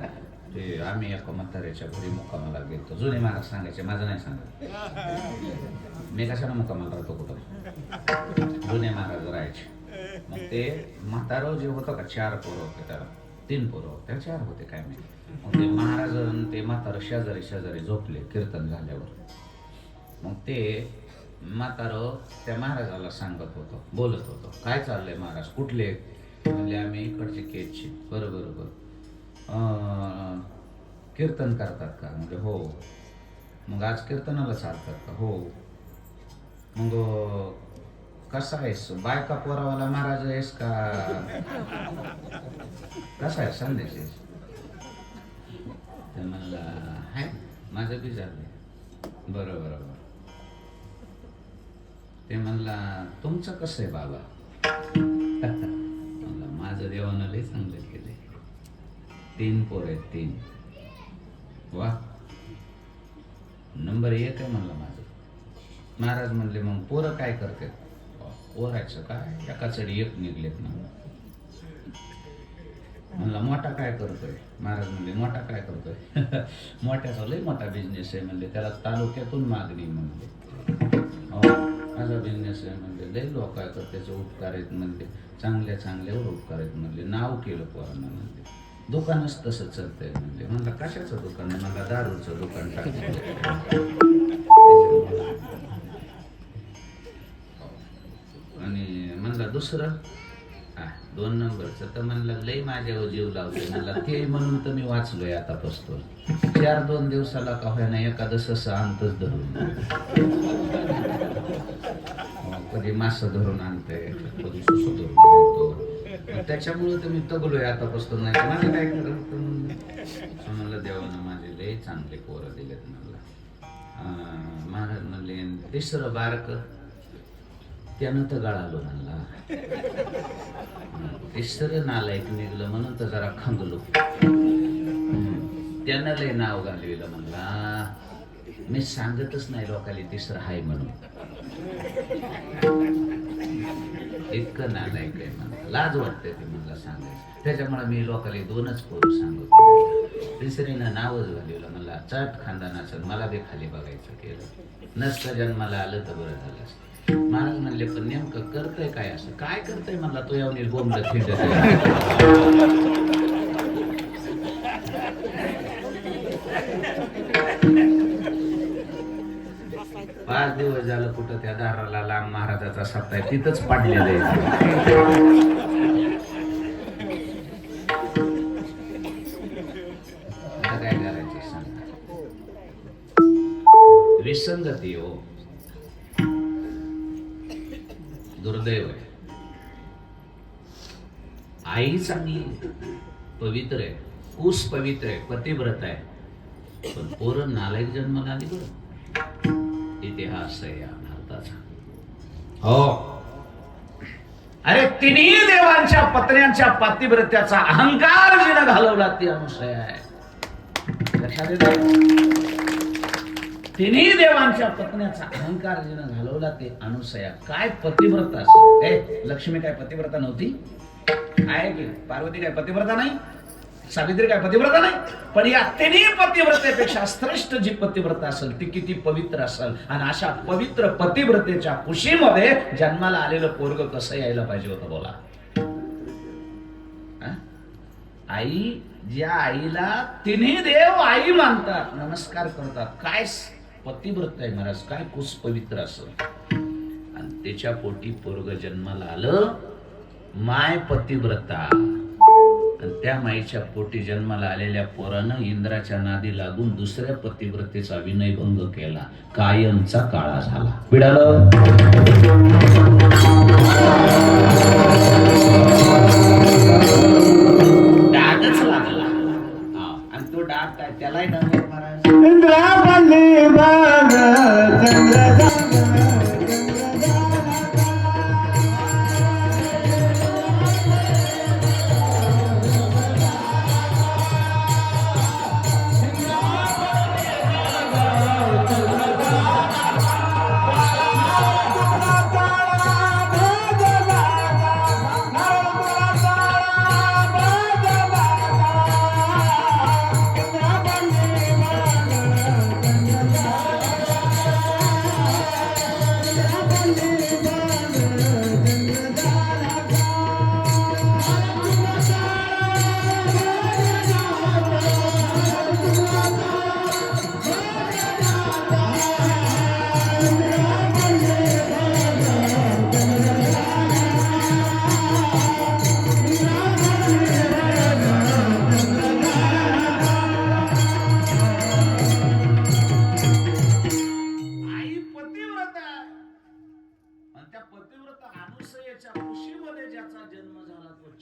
ते आम्ही एका म्हाताऱ्याच्या घरी मुक्कामाला गेलो. जुने महाराज सांगायचे, माझं नाही सांगत. मी कशाला मुक्कामाला राहतो कुठं. जुने महाराज राहायचे. मग ते म्हातारं जे होतं का 4 पोरं होते त्याला. 3 पोरं होते 4 होते काय माहिती. मग ते महाराज ते म्हातारं शेजारी शेजारी झोपले कीर्तन झाल्यावर. मग ते म्हातारं त्या महाराजाला सांगत होतं बोलत होतं काय चाललंय महाराज कुठले. म्हणजे आम्ही इकडचे केजचे. बरं बरं बरं. कीर्तन करतात का. म्हणजे हो. मग आज कीर्तनाला चालतात का. हो. मग कसा आहेस बायका पोरावाला महाराज आहेस का कसा आहे संदेश आहेस. तर म्हणला हाय माझं बी झालं. बरं बरं बरं. ते म्हणला तुमचं कसं आहे बाबा. म्हणला माझं देवानं लय चांगलं केलंय. 3 पोरं आहेत 3. वा नंबर 1 आहे म्हणलं माझं. महाराज म्हणले मग पोरं काय करतात. पोरायचं काय एका चढी 1 निघलेत ना. म्हणला मोठा काय करतोय. महाराज म्हणले मोठा काय करतोय. मोठ्याचा लय मोठा बिझनेस आहे म्हणले. त्याला तालुक्यातून मागणी म्हणले. माझा बिझनेस आहे म्हणले. लय लोक काय करत त्याचे उपकार आहेत म्हणले. चांगल्या चांगल्यावर उपकार आहेत म्हणले. नाव केलं पोरांना म्हणले. दुकानच तसं चालतंय म्हणले. म्हणलं कशाचं दुकान. मला दारूचं दुकान टाकलं. आणि म्हणला दुसरं 2 नंबरचं तर म्हणलं लय माझ्यावर जीव लावतोय. म्हणला ते म्हणून तर मी वाचलोय आतापासून. 4-2 दिवसाला का होईना एखादं अंतच धरून कधी मासं धरून आणतंय कधी सुसं धरून आणतो. त्याच्यामुळे तर मी तगलोय आतापासून. नाही मला काय करायचं. म्हणलं देवानं माझे लय चांगले पोरं दिलेत म्हणला. महाराज म्हणले 3रं बारक त्यानं तर गळालो म्हणला. 3रं नालायक निघलं म्हणून तर जरा खंगलो. त्यानं लय नाव घालविलं म्हणला. मी सांगतच नाही लोकांनी तिसरं हाय म्हणून. इतकं नालायक आहे म्हणला, लाज वाटते ते म्हणला सांगायचं. त्याच्यामुळे मी लोकांनी दोनच पोरं सांगतो. तिसरीनं नावच घालवलं म्हणला. चट खानदानाचं मला बी खाली बघायचं केलं. नसतं जन्माला आलं तर बरं झालं असतं. महाराज म्हणले पण नेमकं करतंय काय असं? काय करतंय म्हणला. तो येऊन बोंबलं फिरत. 5 दिवस झालं कुठं त्या दाराला लांब महाराजाचा सप्ताह आहे तिथंच पाडलेलं आहे. आता काय करायचं सांगा. विसंगती हो, दुर्दैव आहे. आई चांगली पवित्र आहे, कुस पवित्र आहे, पतिव्रत आहे, पण पोरं नालायक जन्माला आली बरं. इतिहास आहे या भारताचा. हो, अरे तिन्ही देवांच्या पत्न्यांच्या पतिव्रत्याचा अहंकार जिनं घालवला ती अनुसया आहे. तिन्ही देवांच्या पत्न्याचा अहंकार जिनं घालवला ते अनुसया. काय पतिव्रता असेल. लक्ष्मी काय पतिव्रता नव्हती? आहे की पार्वती काय पतिव्रता नाही? सावित्री काय पतिव्रता नाही? पण या तिन्ही पतिव्रतेपेक्षा श्रेष्ठ जी पतिव्रता असेल ती किती पवित्र असेल. आणि अशा पवित्र पतिव्रतेच्या कुशीमध्ये जन्माला आलेलं पोरग कसं यायला पाहिजे होतं बोला. आई, ज्या आईला तिन्ही देव आई मानतात, नमस्कार करतात, काय पतिव्रत आहे महाराज, काय कुस पवित्र असेल. आणि त्याच्या पोटी पोरग जन्माला आलं, माय पतिव्रता. त्या माईच्या पोटी जन्माला आलेल्या पोरानं इंद्राच्या नादी लागून दुसऱ्या पतिव्रतेचा विनयभंग केला. कायमचा काळा झाला. पिढालं डागच लागला. आणि तो डाग काय त्यालाही डाग महाराज.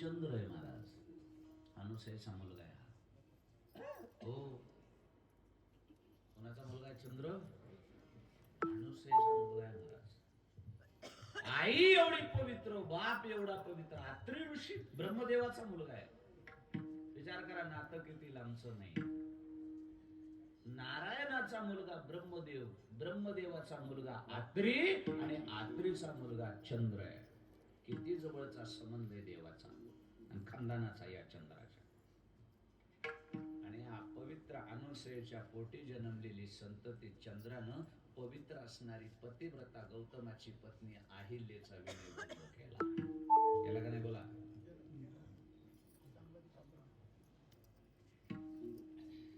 चंद्र आहे महाराज. अनुसयाचा मुलगा आहे. हो, कोणाचा मुलगा आहे चंद्र? अनुसयाचा मुलगा आहे महाराज. आई एवढी पवित्र, बाप एवढा पवित्र, अत्री ऋषी ब्रह्मदेवाचा मुलगा आहे. विचार करा नातं किती लांबचं नाही. नारायणाचा मुलगा ब्रह्मदेव, ब्रह्मदेवाचा मुलगा आत्री आणि आत्रीचा मुलगा चंद्र आहे. किती जवळचा संबंध आहे देवाचा आणि खानदानाचा या चंद्राच्या. आणि हा पवित्र अनुसयेच्या पोटी जन्मलेली संतती चंद्रानं पवित्र असणारी पतिव्रता गौतमाची पत्नी अहिल्याचा विनयभंग केला. याला का नाही बोला.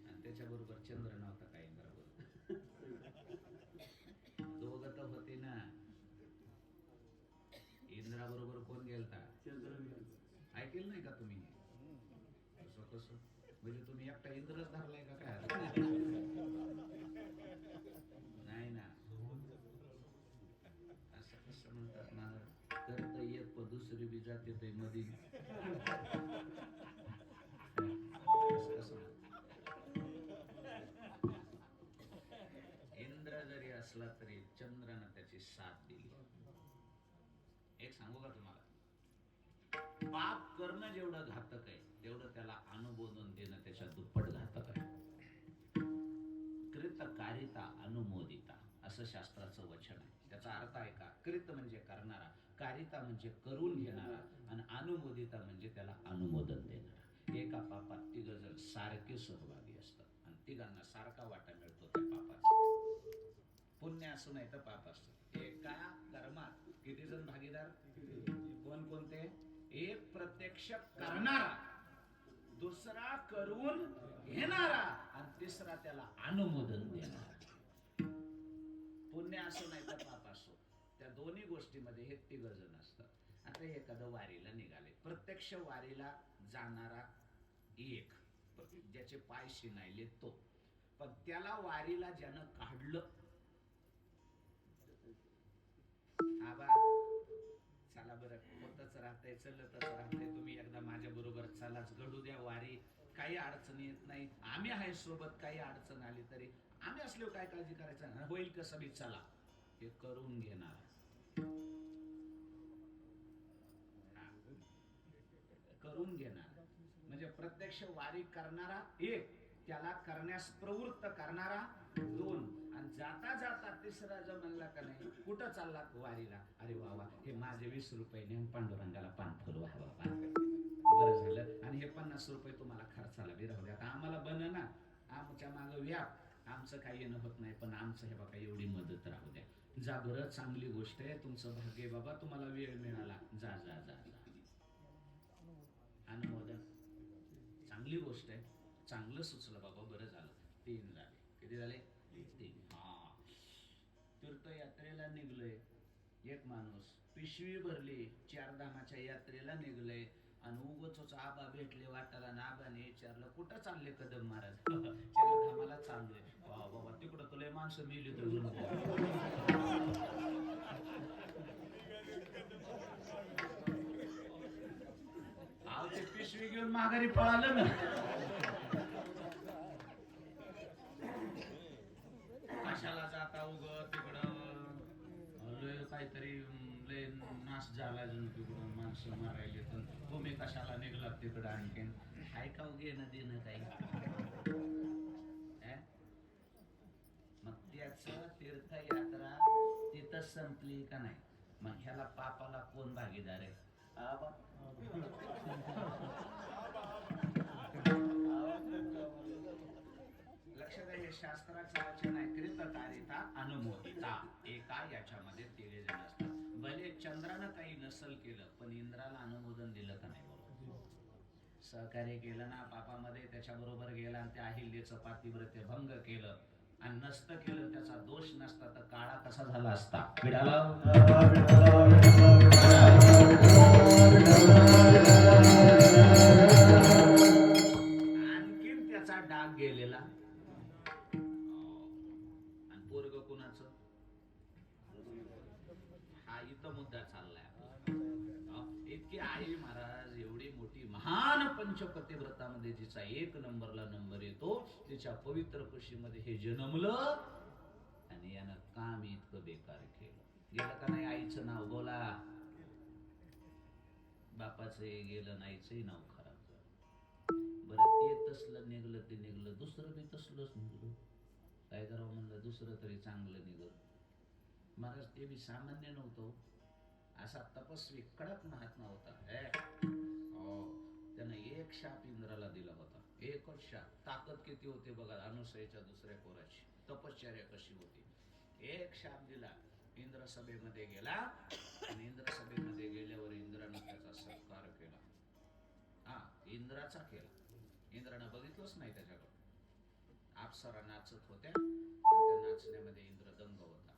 आणि त्याच्याबरोबर चंद्र नव्हता काय इंद्राबरोबर. दोघं तर होते ना. इंद्राबरोबर कोण गेलता? ऐकेल नाही का तुम्ही? कसं म्हणजे तुम्ही एकटा इंद्रच धरलाय का काय? नाही ना, असं कसं म्हणतात ना, करत एक दुसरी बी जाते ते मध्ये. इंद्र जरी असला तरी चंद्रानं त्याची साथ दिली. एक सांगू का तुम्हाला, पाप करणं जेवढं घातक आहे तेवढं त्याला अनुमोदन देणं त्याच्या दुप्पट घातक आहे. कृतकारिता अनुमोदिता असं शास्त्राचं वचन आहे. त्याचा अर्थ आहे का? कृत म्हणजे करणारा, कारिता म्हणजे करून घेणारा, आणि अनुमोदिता म्हणजे त्याला अनुमोदन देणारा. एका पापात तिघ जण सारखे सहभागी असतात आणि तिघांना सारखा वाटा मिळतो त्या पापाचा. पुण्य असं नाही तर पाप असतं. एका कर्मात किती जण भागीदार? कोण कोणते? एक प्रत्यक्ष करणारा, दुसरा करून घेणारा, आणि तिसरा त्याला अनुमोदन देणारा. पुण्य असो नाही तर पाप असो, त्या दोन्ही गोष्टीमध्ये हे तिघ जण असतात. आता एखादं वारीला निघाले, प्रत्यक्ष वारीला जाणारा एक, ज्याचे पाय शिनायले तो, पण त्याला वारीला ज्यानं काढलं, आबा चला बरं, होतच राहतंय, चलतच राहतंय, तुम्ही एकदा माझ्या बरोबर चलाच, घडू द्या वारी, काही अडचणी येत नाही, आम्ही आहे सोबत, काही अडचण आली तरी आम्ही असलो, काय काळजी करायचं, होईल कसं बी चला. हे करून घेणार, करून घेणार म्हणजे प्रत्यक्ष वारी करणारा एक, त्याला करण्यास प्रवृत्त करणारा दोन, आणि जाता जाता तिसरा जो म्हणला का नाही, कुठं चालला वारीला, अरे वा हे माझे 20 रुपये ने पांडुरंगाला पानफुल वा बाबा, बरं झालं, आणि हे 50 रुपये तुम्हाला खर्चाला बी राहू द्या, आता आम्हाला बन ना, आमच्या माग व्याप, आमचं काही येणं होत नाही, पण आमचं हे बघा एवढी मदत राहू द्या, जा बरं, चांगली गोष्ट आहे, तुमचं भाग्य बाबा, तुम्हाला वेळ मिळाला, जा जा जा जा. अनुमोदन, चांगली गोष्ट आहे, चांगलं सुचलं बाबा, बरं झालं. 3 झाले. किती झाले? 3. हा, तीर्थयात्रेला निघलोय, एक माणूस पिशवी भरली, 4 धामाच्या यात्रेला निघलोय, आणि उगच आबा भेटले वाटाला, आणि आबाने विचारलं कुठं चालले कदम महाराज? 4 धामाला चाललोय. वा बाबा, तिकडं तुला माणसं मिली तर आव, ते पिशवी घेऊन माघारी पळालं ना. कशाला जाता उग तिकडं, काहीतरी लय नाश झाला जणू तिकडून, माणसं मारायले, तर तुम्ही कशाला निघलात तिकडं, आणखीन हाय का घेणं देणं काही? मग त्याच तीर्थयात्रा तिथंच संपली का नाही? मग ह्याला पापाला कोण भागीदार आहे? लक्षात आहे, हे शास्त्राचं वचन आहे, कृतकारिता अनुमोदिता, एका याच्यामध्ये 3 जण असतात. भले चंद्रानं काही नसल केलं, पण इंद्राला अनुमोदन दिलं का नाही? बरोबर सहकार्य केलं ना पापामध्ये, त्याच्याबरोबर गेला आणि त्या अहिल्याचं पातिव्रत्य भंग केलं, आणि नसतं केलं, त्याचा दोष नसता तर काळा कसा झाला असता? पिढाला आणखीन त्याचा डाग गेलेला. आणि पोरग कुणाचं? हा इथं मुद्दा चाललाय आपला. इतकी आई महाराज, एवढी मोठी महान पंचपतिव्रतामध्ये जिचा 1 नंबरला नंबर येतो, तिच्या पवित्र कुशीमध्ये हे जन्मलं, आणि यानं काम इतकं बेकार केलं. गेलं का नाही आईचं नाव? बोला. बापाचं गेलं, नाहीचंही नाव खराब झालं. बरं, ते तसलं निघलं, ते निघलं, दुसरं बी तसलंच निघलं. काय करावं म्हणलं, दुसरं तरी चांगलं निघलं. महाराज ते बी सामान्य नव्हतं, असा तपस्वी कडक महात्मा होता. त्यानं 1 शाप इंद्राला दिला होता, 1च शाप. ताकद किती होते बघा अनुसयेच्या दुसऱ्या पोराची, तपश्चर्या कशी होती. 1 शाप दिला, इंद्र सभेमध्ये गेला, आणि इंद्र सभेमध्ये गेल्यावर इंद्रानं त्याचा सत्कार केला. हा, इंद्राचा केला. इंद्रानं बघितलंच नाही त्याच्याकडे. अप्सरा नाचत होत्या, त्या नाचण्यामध्ये इंद्र दंग होता.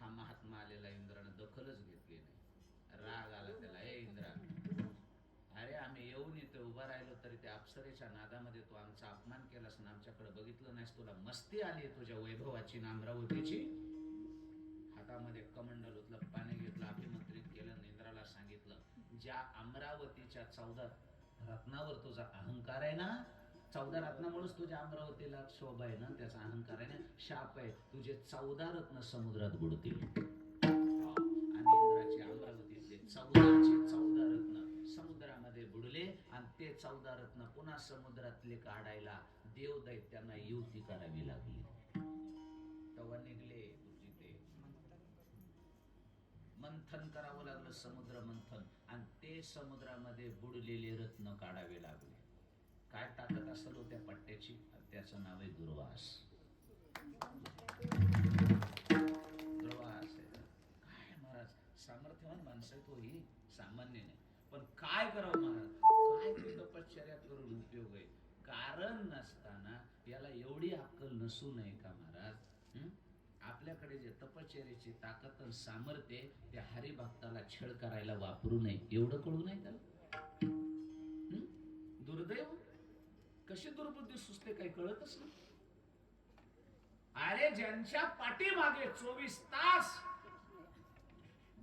हा महात्मा आलेला, इंद्रानं दखलच घेतली नाही. राग आला त्याला, ए इंद्रा, अरे आम्ही येऊन इथे उभा राहिलो तरी त्या अप्सरेच्या नादामध्ये तू आमचा अपमान केलास ना, आमच्याकडे बघितलं नाहीस, तुला मस्ती आली तुझ्या वैभवाची ना अमरावतीची. हातामध्ये कमंडल उचललं, पाणी घेतलं, अभिमंत्रित केलं, इंद्राला सांगितलं, ज्या अमरावतीच्या 14 रत्नावर तुझा अहंकार आहे ना, 14 रत्नामुळेच तुझ्या अमरावतीला शोभा आहे ना, त्याचा अहंकार आहे ना, शाप आहे, तुझे 14 रत्न समुद्रात बुडतील. आणि इंद्राचे अमरावतीतले 14 रत्न समुद्रामध्ये बुडले, आणि ते 14 रत्न पुन्हा समुद्रातले काढायला देवदैत्यांना युती करावी लागली. मंथन करावं लागलं, समुद्र मंथन, आणि ते समुद्रामध्ये बुडलेले रत्न काढावे लागले. काय ताकद असेल हो त्या पट्ट्याची? त्याचं नाव आहे दुर्वास. दुर्वास आहे. काय महाराज सामर्थ्यवान माणसं आहे, तो ही सामान्य नाही. पण काय करावं महाराज, काय ते तपश्चर्या करून उपयोग आहे? कारण नसताना याला एवढी अक्कल नसू नये का महाराज? आपल्याकडे जे तपश्चर्याची ताकद आणि सामर्थ्य त्या हरिभक्ताला छळ करायला वापरू नये, एवढं कळू नये त्याला. दुर्दैव, कशी दुर्बुद्धी सुचते काही कळतच नाही. अरे ज्यांच्या पाठीमागे 24 तास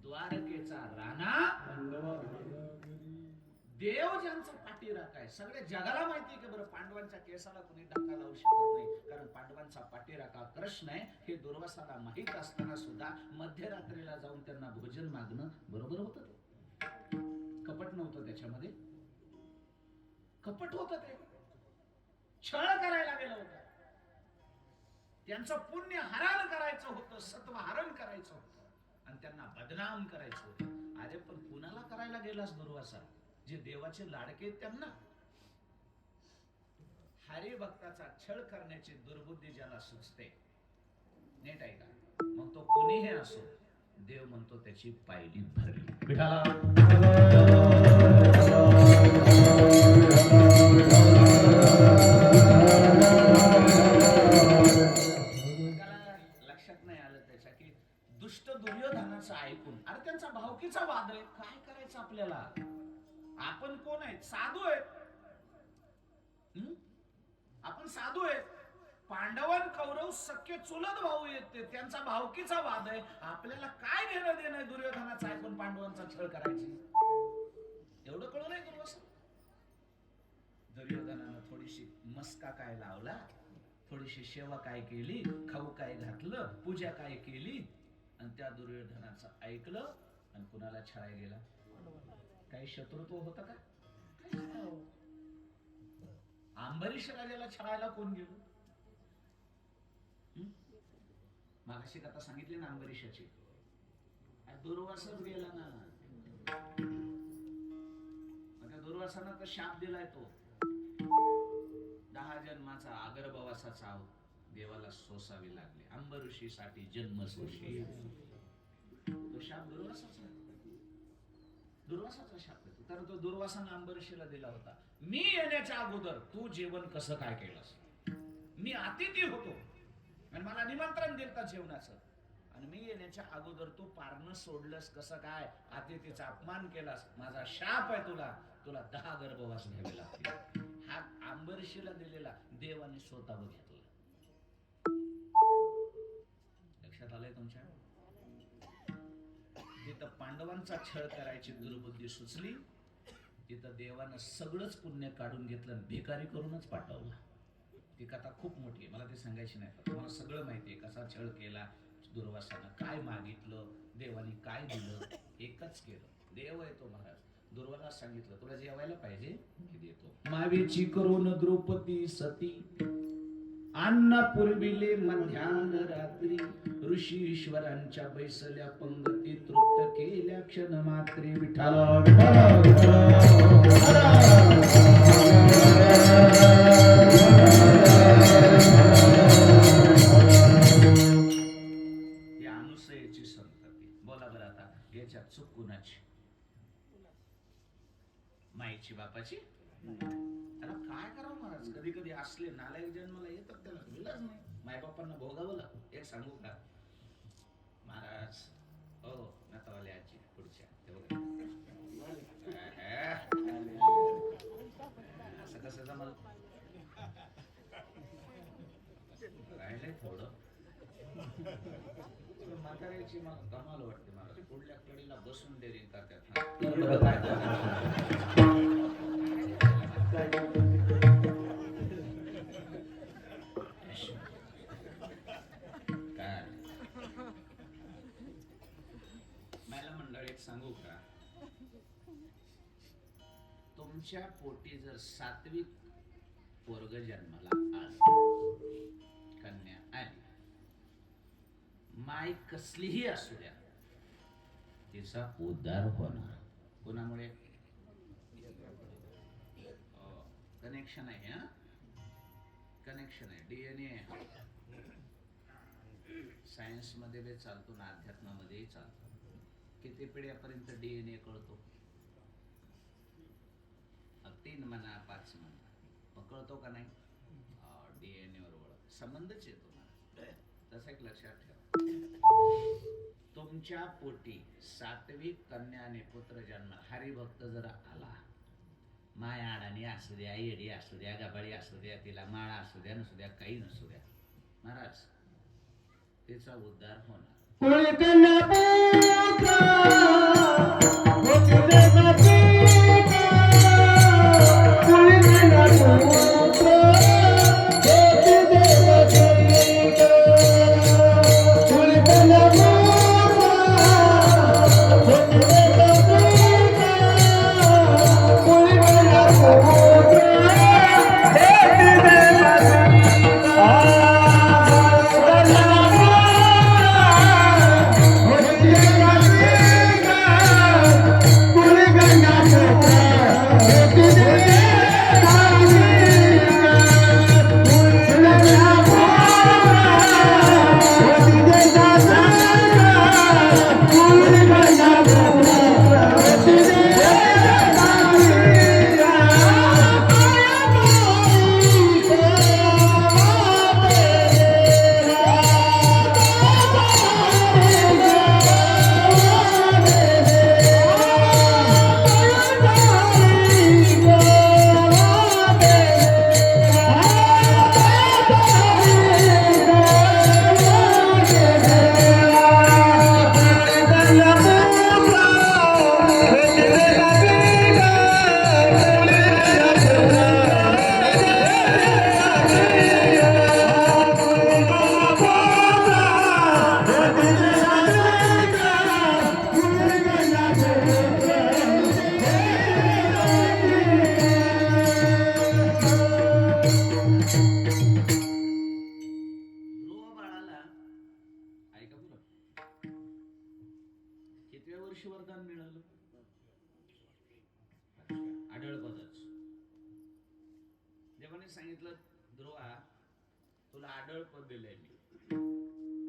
द्वारकेचा राणा देव ज्यांचा पाठीराखा आहे, सगळ्या जगाला माहिती आहे की बरं पांडवांच्या केसाला कोणी धक्का लावू शकत नाही, कारण पांडवांचा पाठीराखा कृष्ण आहे हे दुर्वासाला माहित असताना सुद्धा मध्यरात्रीला जाऊन त्यांना भोजन मागणं बरोबर होतं. ते कपट नव्हतं त्याच्यामध्ये, कपट होतं, ते छळ करायला गेलं होतं. त्यांचं पुण्य हरण करायचं होतं, सत्व हरण करायचं होतं आणि त्यांना बदनाम करायचं होतं. अरे पण कुणाला करायला गेलास दुर्वासा? जे देवाचे लाडके आहेत त्यांना. हरिभक्ताचा छळ करण्याची दुर्बुद्धी ज्याला सुचते, नीट ऐका, मग तो कोणीही असो, देव म्हणतो त्याची पायली भरली. लक्षात नाही आलं त्याच्या की दुष्ट दुर्योधनाचं ऐकून, अरे त्यांचा भावकीचा वाद आहे, काय करायचं आपल्याला? आपण कोण आहेत? साधू आहेत. आपण साधू आहेत. पांडवन कौरव सख्य चुलत भाऊ आहेत, त्यांचा भावकीचा वाद आहे. आपल्याला काय घेणं देणं दुर्योधनाचं ऐकून पांडवांचा छळ करायची? एवढं कळू नाही दुर्वासा. दुर्योधनानं थोडीशी मस्का काय लावला, थोडीशी सेवा काय केली, खाऊ काय घातलं, पूजा काय केली, आणि त्या दुर्योधनाचं ऐकलं आणि कुणाला छळायला गेला? काही शत्रुत्व होतं का? अंबरीश राजाला छळायला कोण गेलो? मागाशी कथा सांगितली ना अंबरीशाची, दुर्वासाच गेला ना. त्या दुर्वासानं तर शाप दिलाय, तो 10 जन्माचा अगर्भवासाचा देवाला सोसावी लागले, अंबरीशीसाठी जन्म सोशी. तो शाप दुर्वासाचा, दुर्वासाचा शाप आहे. तर तो दुर्वासानं अंबरीशीला दिला होता, मी येण्याच्या अगोदर तू जेवण कसं काय केलंस? मी अतिथी होतो आणि मला निमंत्रण दिलं जेवणाचं, आणि मी येण्याच्या अगोदर तू पारणं सोडलंस कसं काय? अतिथीचा अपमान केलास, माझा शाप आहे तुला, तुला 10 गर्भवास घ्यावे लागतील. हा अंबरीशीला दिलेला देवाने स्वतःवर घेतला. लक्षात आलंय तुमच्या? जिथं पांडवांचा छळ करायची दुर्बुद्धी सुचली, तिथं देवानं सगळंच पुण्य काढून घेतलं, भिकारी करूनच पाठवला. ती कथा खूप मोठी आहे, मला ती सांगायची नाही. तुम्हाला सगळं माहिती आहे, कसा छळ केला दुर्वासानं, काय मागितलं, देवाने काय दिलं, एकच केलं. देव आहे तो महाराज. दुर्वासाला सांगितलं तुला जेवायला पाहिजे की देतो. मावेची करून द्रौपदी सती अन्न पुरविले मध्यान रात्री, ऋषी ईश्वरांच्या बैसल्या पंगती तृप्त केल्या क्षण मात्रे. विठाला या अनुसयेची संतती. बोला बरं आता याच्यात चूक कुणाची? माईची, बापाची? त्याला काय करावं महाराज? कधी कधी असले नालायक जन्माला येतात, त्याला मिळालंच नाही. मायबापांना भोगावं लागतं. एक सांगू का महाराज? हो, नातावाले आजी पुढच्या असं कसं जमल? राहिलंय थोडं. म्हाताऱ्याची मला कमाल वाटते महाराज. पुढल्या कडीला बसून डेअरिंग करतात. मला मंडळ एक सांगू का? तुमच्या पोटी जर 7वी पोरग जन्माला आलं, कन्या आली, माय कसलीही असू द्या, तिचा उद्धार होणार. कोणामुळे? कनेक्शन आहे, हा कनेक्शन आहे. डीएनए सायन्स मध्ये बी चालतो ना, अध्यात्मामध्येही चालतो. किती पिढ्यापर्यंत डीएनए कळतो? 3 म्हणा 5 म्हणा, मग कळतो का नाही? डीएनए वर संबंधच येतो ना. तसं एक लक्षात ठेवा, तुमच्या पोटी सात्विक कन्याने पुत्र जन्म. हरिभक्त जर आला, माय आडाणी असू द्या, येडी असू द्या, गबाळी असू द्या, तिला माळा असू द्या नसू द्या, काही नसू द्या, महाराज तिचा उद्धार होणार. कितव्या वर्षी वरदान मिळालं? आढळपदाच. देवाने सांगितलं, ध्रुवा तुला आढळपद दिलंय मी,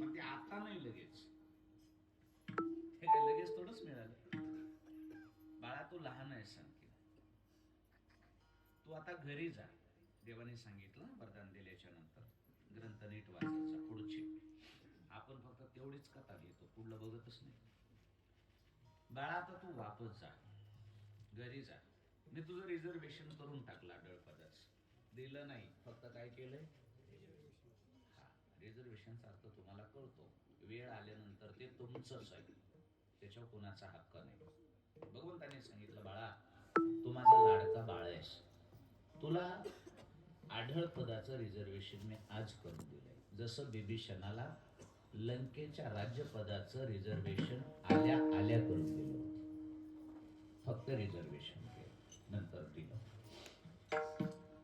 पण ते आता नाही लगेच. हे काय लगेच थोडंच मिळालं. बाळा तू लहान आहेस आणखी, तू आता घरी जा. देवाने सांगितलं वरदान दिल्याच्या नंतर ग्रंथ नीट वाचायचा पुढचे. आपण फक्त तेवढीच कथा घेतो, पुढलं बघतच नाही. बाळा आता तू वापस जा, घरी जा. मी तुझं रिझर्वेशन करून टाकलं आढळपदाच. दिलं नाही, फक्त काय केलंय? रिझर्वेशनचा अर्थ तुम्हाला कळतो. वेळ आल्यानंतर ते तुमचंच आहे, त्याच्यावर कोणाचा हक्क नाही. भगवंताने सांगितलं, बाळा तू माझा लाडका बाळ आहेस, तुला आढळपदाचं रिझर्वेशन मी आज करून दिलंय. जसं बिभीषणाला लंकेच्या राज्यपदाचं रिझर्वेशन आल्या आल्या करून दिलं होतं, फक्त रिझर्वेशन केलं, नंतर दिलं.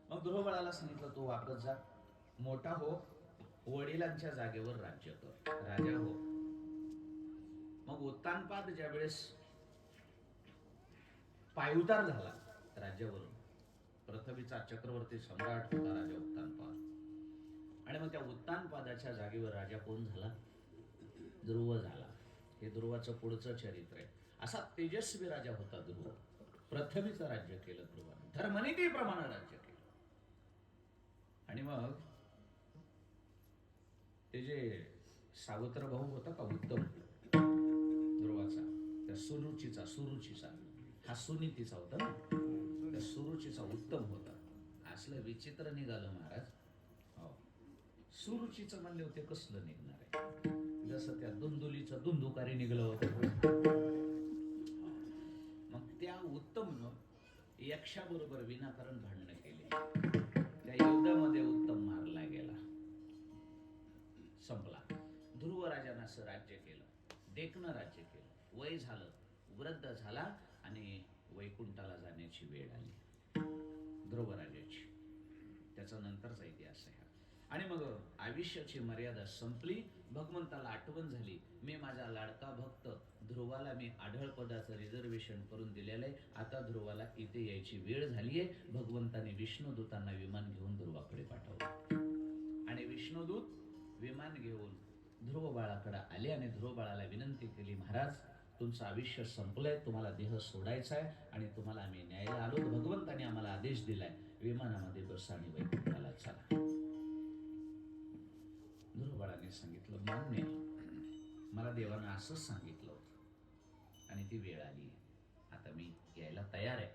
मग ध्रुवबाळाला सांगितलं तू वापस जा, मोठा हो, वडिलांच्या जागेवर राज्य कर, राजा हो. मग उत्तानपाद ज्या वेळेस पायउतार झाला राज्यावरून, पृथ्वीचा चक्रवर्ती सम्राट होता राजा उत्तानपाद, आणि मग त्या उत्तानपादाच्या जागेवर राजा कोण झाला? ध्रुव झाला. हे ध्रुवाचं पुढचं चरित्र आहे. असा तेजस्वी राजा होता ध्रुव. पृथ्वीचं राज्य केलं ध्रुवाने, धर्मनीतीप्रमाणे राज्य केलं. आणि मग ते जे सावत्र भाऊ होता का उत्तम ध्रुवाचा, त्या सुरुचीचा हा सुनीतीचा होता ना, त्या सुरुचीचा उत्तम होता. असलं विचित्र निघालं महाराज. हो, सुरुचीचं म्हणले होते, कसलं निघणार आहे? जसं त्या दुंदुलीचं दुंदुकारी निघलं होतं. मग त्या उत्तम यक्षाबरोबर विनाकारण भांडणं केली. त्या युद्धामध्ये उत्तम मारला गेला, संपला. ध्रुव राजानं असं राज्य केलं, देखणं राज्य केलं. वय झालं, वृद्ध झाला आणि वैकुंठाला जाण्याची वेळ आली ध्रुव राजाची. त्याचा नंतरचा इतिहास आहे. आणि मग आयुष्याची मर्यादा संपली. भगवंताला आठवण झाली, मी माझा लाडका भक्त ध्रुवाला मी आढळपदाचं रिझर्वेशन करून दिलेलं आहे. आता ध्रुवाला इथे यायची वेळ झाली आहे. भगवंताने विष्णुदूतांना विमान घेऊन ध्रुवाकडे पाठवलं आणि विष्णुदूत विमान घेऊन ध्रुव बाळाकडे आले आणि ध्रुव बाळाला विनंती केली, महाराज तुमचं आयुष्य संपलंय, तुम्हाला देह सोडायचा आहे आणि तुम्हाला आम्ही न्यायला आलो. भगवंताने आम्हाला आदेश दिलाय, विमानामध्ये बसा आणि वैकुंठाला चला. ध्रुव बाळाने सांगितलं, मान्य, मला देवानं असंच सांगितलं होतं आणि ती वेळ आली, आता मी यायला तयार आहे.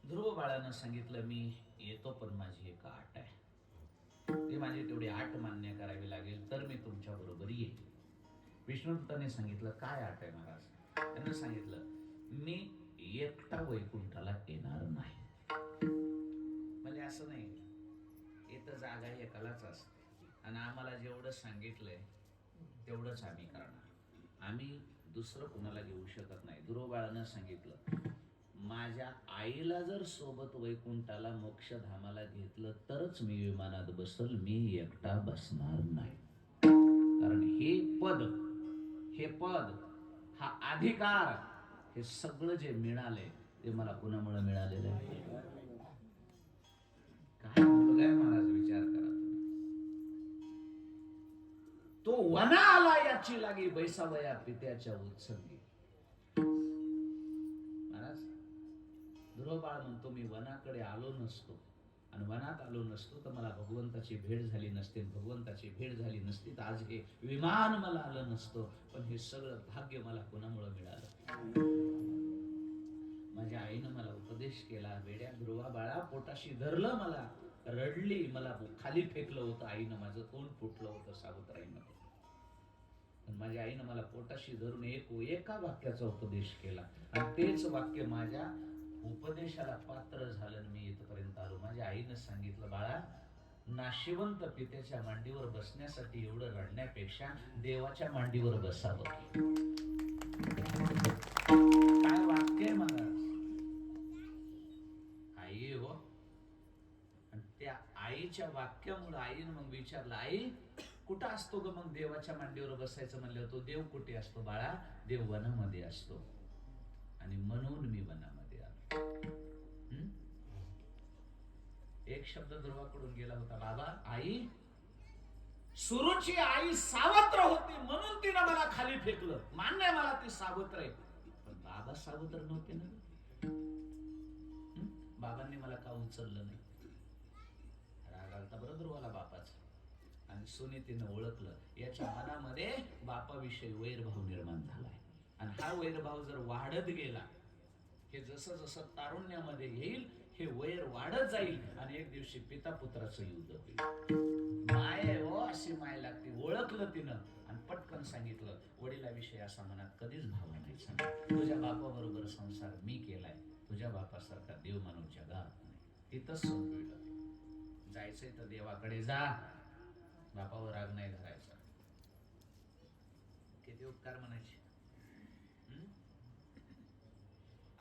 ध्रुव बाळानं सांगितलं, मी येतो, पण माझी एक अट आहे, ती माझी तेवढी अट मान्य करावी लागेल तर मी तुमच्या बरोबर येईल. विष्णुदत्ताने सांगितलं, काय अट आहे महाराज? त्यांना सांगितलं, मी एकटा वैकुंठाला येणार नाही. म्हणजे असं नाही, इथं जागा एकालाच असते आणि आम्हाला जेवढं सांगितलंय तेवढंच आम्ही करणार, आम्ही दुसरं कुणाला घेऊ शकत नाही. ध्रुव बाळानं सांगितलं, माझ्या आईला जर सोबत वैकुंठाला मोक्षधामाला घेतलं तरच मी विमानात बसल, मी एकटा बसणार नाही. कारण हे पद हा अधिकार, हे सगळं जे मिळालंय ते मला कुणामुळे मिळालेलं आहे? काय मुलगा आहे महाराज, विचार करा. तो वना आला याची लागी बैसावया पित्याच्या उत्संगी. महाराज ध्रुव बाळ म्हणतो, मी वनाकडे आलो नसतो आणि वनात आलो नसतो तर मला भगवंताची भेट झाली नसते, भगवंताची भेट झाली नसती तर आज हे विमान मला आलं नसतं. पण हे सगळं भाग्य मला कोणामुळे मिळालं? माझ्या आईनं मला उपदेश केला, वेड्या ध्रुवा बाळा, पोटाशी धरलं, मला रडली, मला खाली फेकलं होतं आईनं, माझं तोंड फुटलं होतं सावत्राईनं, पण माझ्या आईनं मला पोटाशी धरून एका वाक्याचा उपदेश केला आणि तेच वाक्य माझ्या उपदेशाला पात्र झालं. मी इथपर्यंत आलो. माझ्या आईनं सांगितलं, बाळा, नाशिवंत पित्याच्या मांडीवर बसण्यासाठी एवढं रडण्यापेक्षा देवाच्या मांडीवर बसावं. काय वाक्य आहे मला, आई हो. आणि त्या आईच्या वाक्यामुळे आईनं मग विचारलं, आई कुठं असतो ग मग देवाच्या मांडीवर बसायचं म्हणलं, तो देव कुठे असतो बाळा? देव वनामध्ये असतो आणि म्हणून मी वनामध्ये आलो. एक शब्द ध्रुवाकडून गेला होता, बाबा, आई सुरुची आई सावत्र होती म्हणून तिनं मला खाली फेकलं, मान्य आहे मला ती सावत्र आहे, पण बाबा सावत्र नव्हते ना. बाबांनी मला का उचललं नाही? राग आलता बरं ध्रुवाला बापाचा. आणि सुनीतीनं ओळखलं, याच्या मनामध्ये बापाविषयी वैरभाव निर्माण झालाय आणि हा वैरभाव जर वाढत गेला, हे जसं जसं तारुण्यामध्ये येईल हे वैर वाढत जाईल आणि एक दिवशी पिता पुत्राचं युद्ध होईल. माय हो, अशी माय लागते. ओळखलं तिनं आणि पटकन सांगितलं, वडिलाविषयी असा मनात कधीच भाव नाही सांगितलं. तुझ्या बापाबरोबर संसार मी केलाय, तुझ्या बापासारखा देव मानव जगात नाही. तिथंच संपविलं. जायचंय तर देवाकडे जा, बापावर राग नाही धरायचा. किती उपकार म्हणायचे.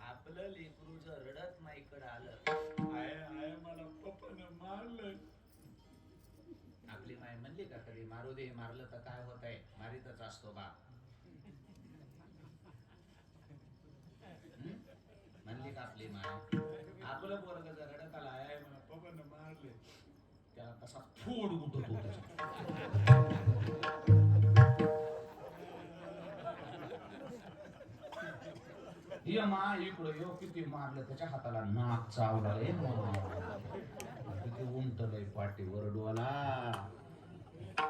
आपलं लेकरू जर रडत माईकडे आलं, आय आय मला पप्पानं मारलं, आपली माय म्हणली का कधी, मारू दे, मारलं तर काय होत आहे, मारीतच असतो बाप. म्हणली का आपली माय? आपलं पोरग जर रडत आला, आय मला पप्पानं मारले, त्याला कसा फोड उठत होता. ये मा इकडं यो, किती मारलं, त्याच्या हाताला नाक चावलाय, किती उमटलंय पाठीवर डोला.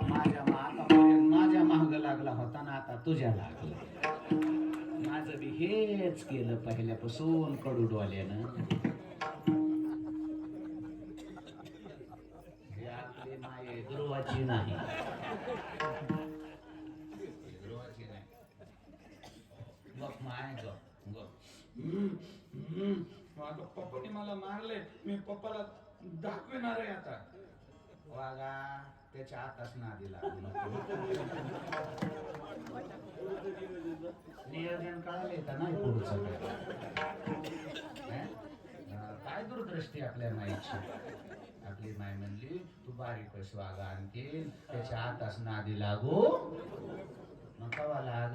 माझ्या माग लागला होता ना, आता तुझ्या लागला. माझं बी हेच केलं पहिल्यापासून कडू डोल्यानं. हे आपली माये ध्रुवाची नाही, ध्रुवाची नाही. गप माय गप गप. माझं पप्पाने मला मारले, मी पप्पाला दाखविणार आहे आता. वागा, त्याच्या आताच नादी लागू नको. नियोजन कळालंय का नाही पुढचं? काय दूरदृष्टी आपल्या माईची. आपली माय म्हणली तू बारीक वागा आणखी त्याच्या आताच नादी लागू मग कवा लाग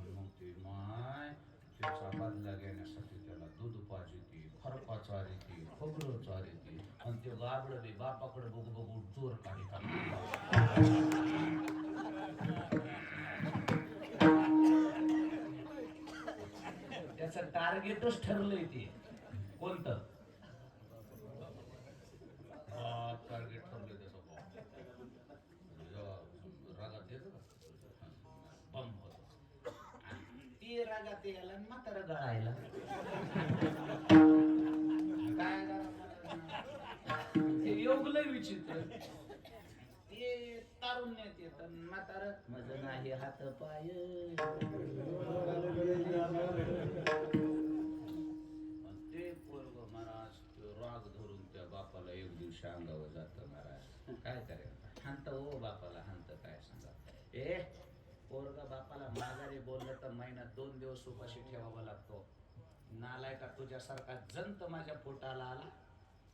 मग ती माय त्याचा बदला घेण्यासाठी त्याला दूध पाजती खरपा चारिती खोबरं चारिती आणि ते गाबडं बी बापाकडे बघू बघू जोर काढी त्याचं टार्गेटच ठरलंय ते कोणतं टार्गेट ठरलंय त्याचं रागात येत बंब होत ते रागात यायला म्हातारा गळायला काय ते योग लय विचित्र ते तारुण्यात येत म्हातारा माझं नाही हात पाय ते पोरग महाराज राग धरून त्या बापाला एक दिवशी अंगावर जात महाराज काय करायचं हांत ओ बापाला हांत काय सांगा ए पोरगा बापाला माघारी बोललं तर महिन्यात 2 दिवस उपाशी ठेवावा लागतो नालायका तुझ्यासारखा जंत माझ्या पोटाला आला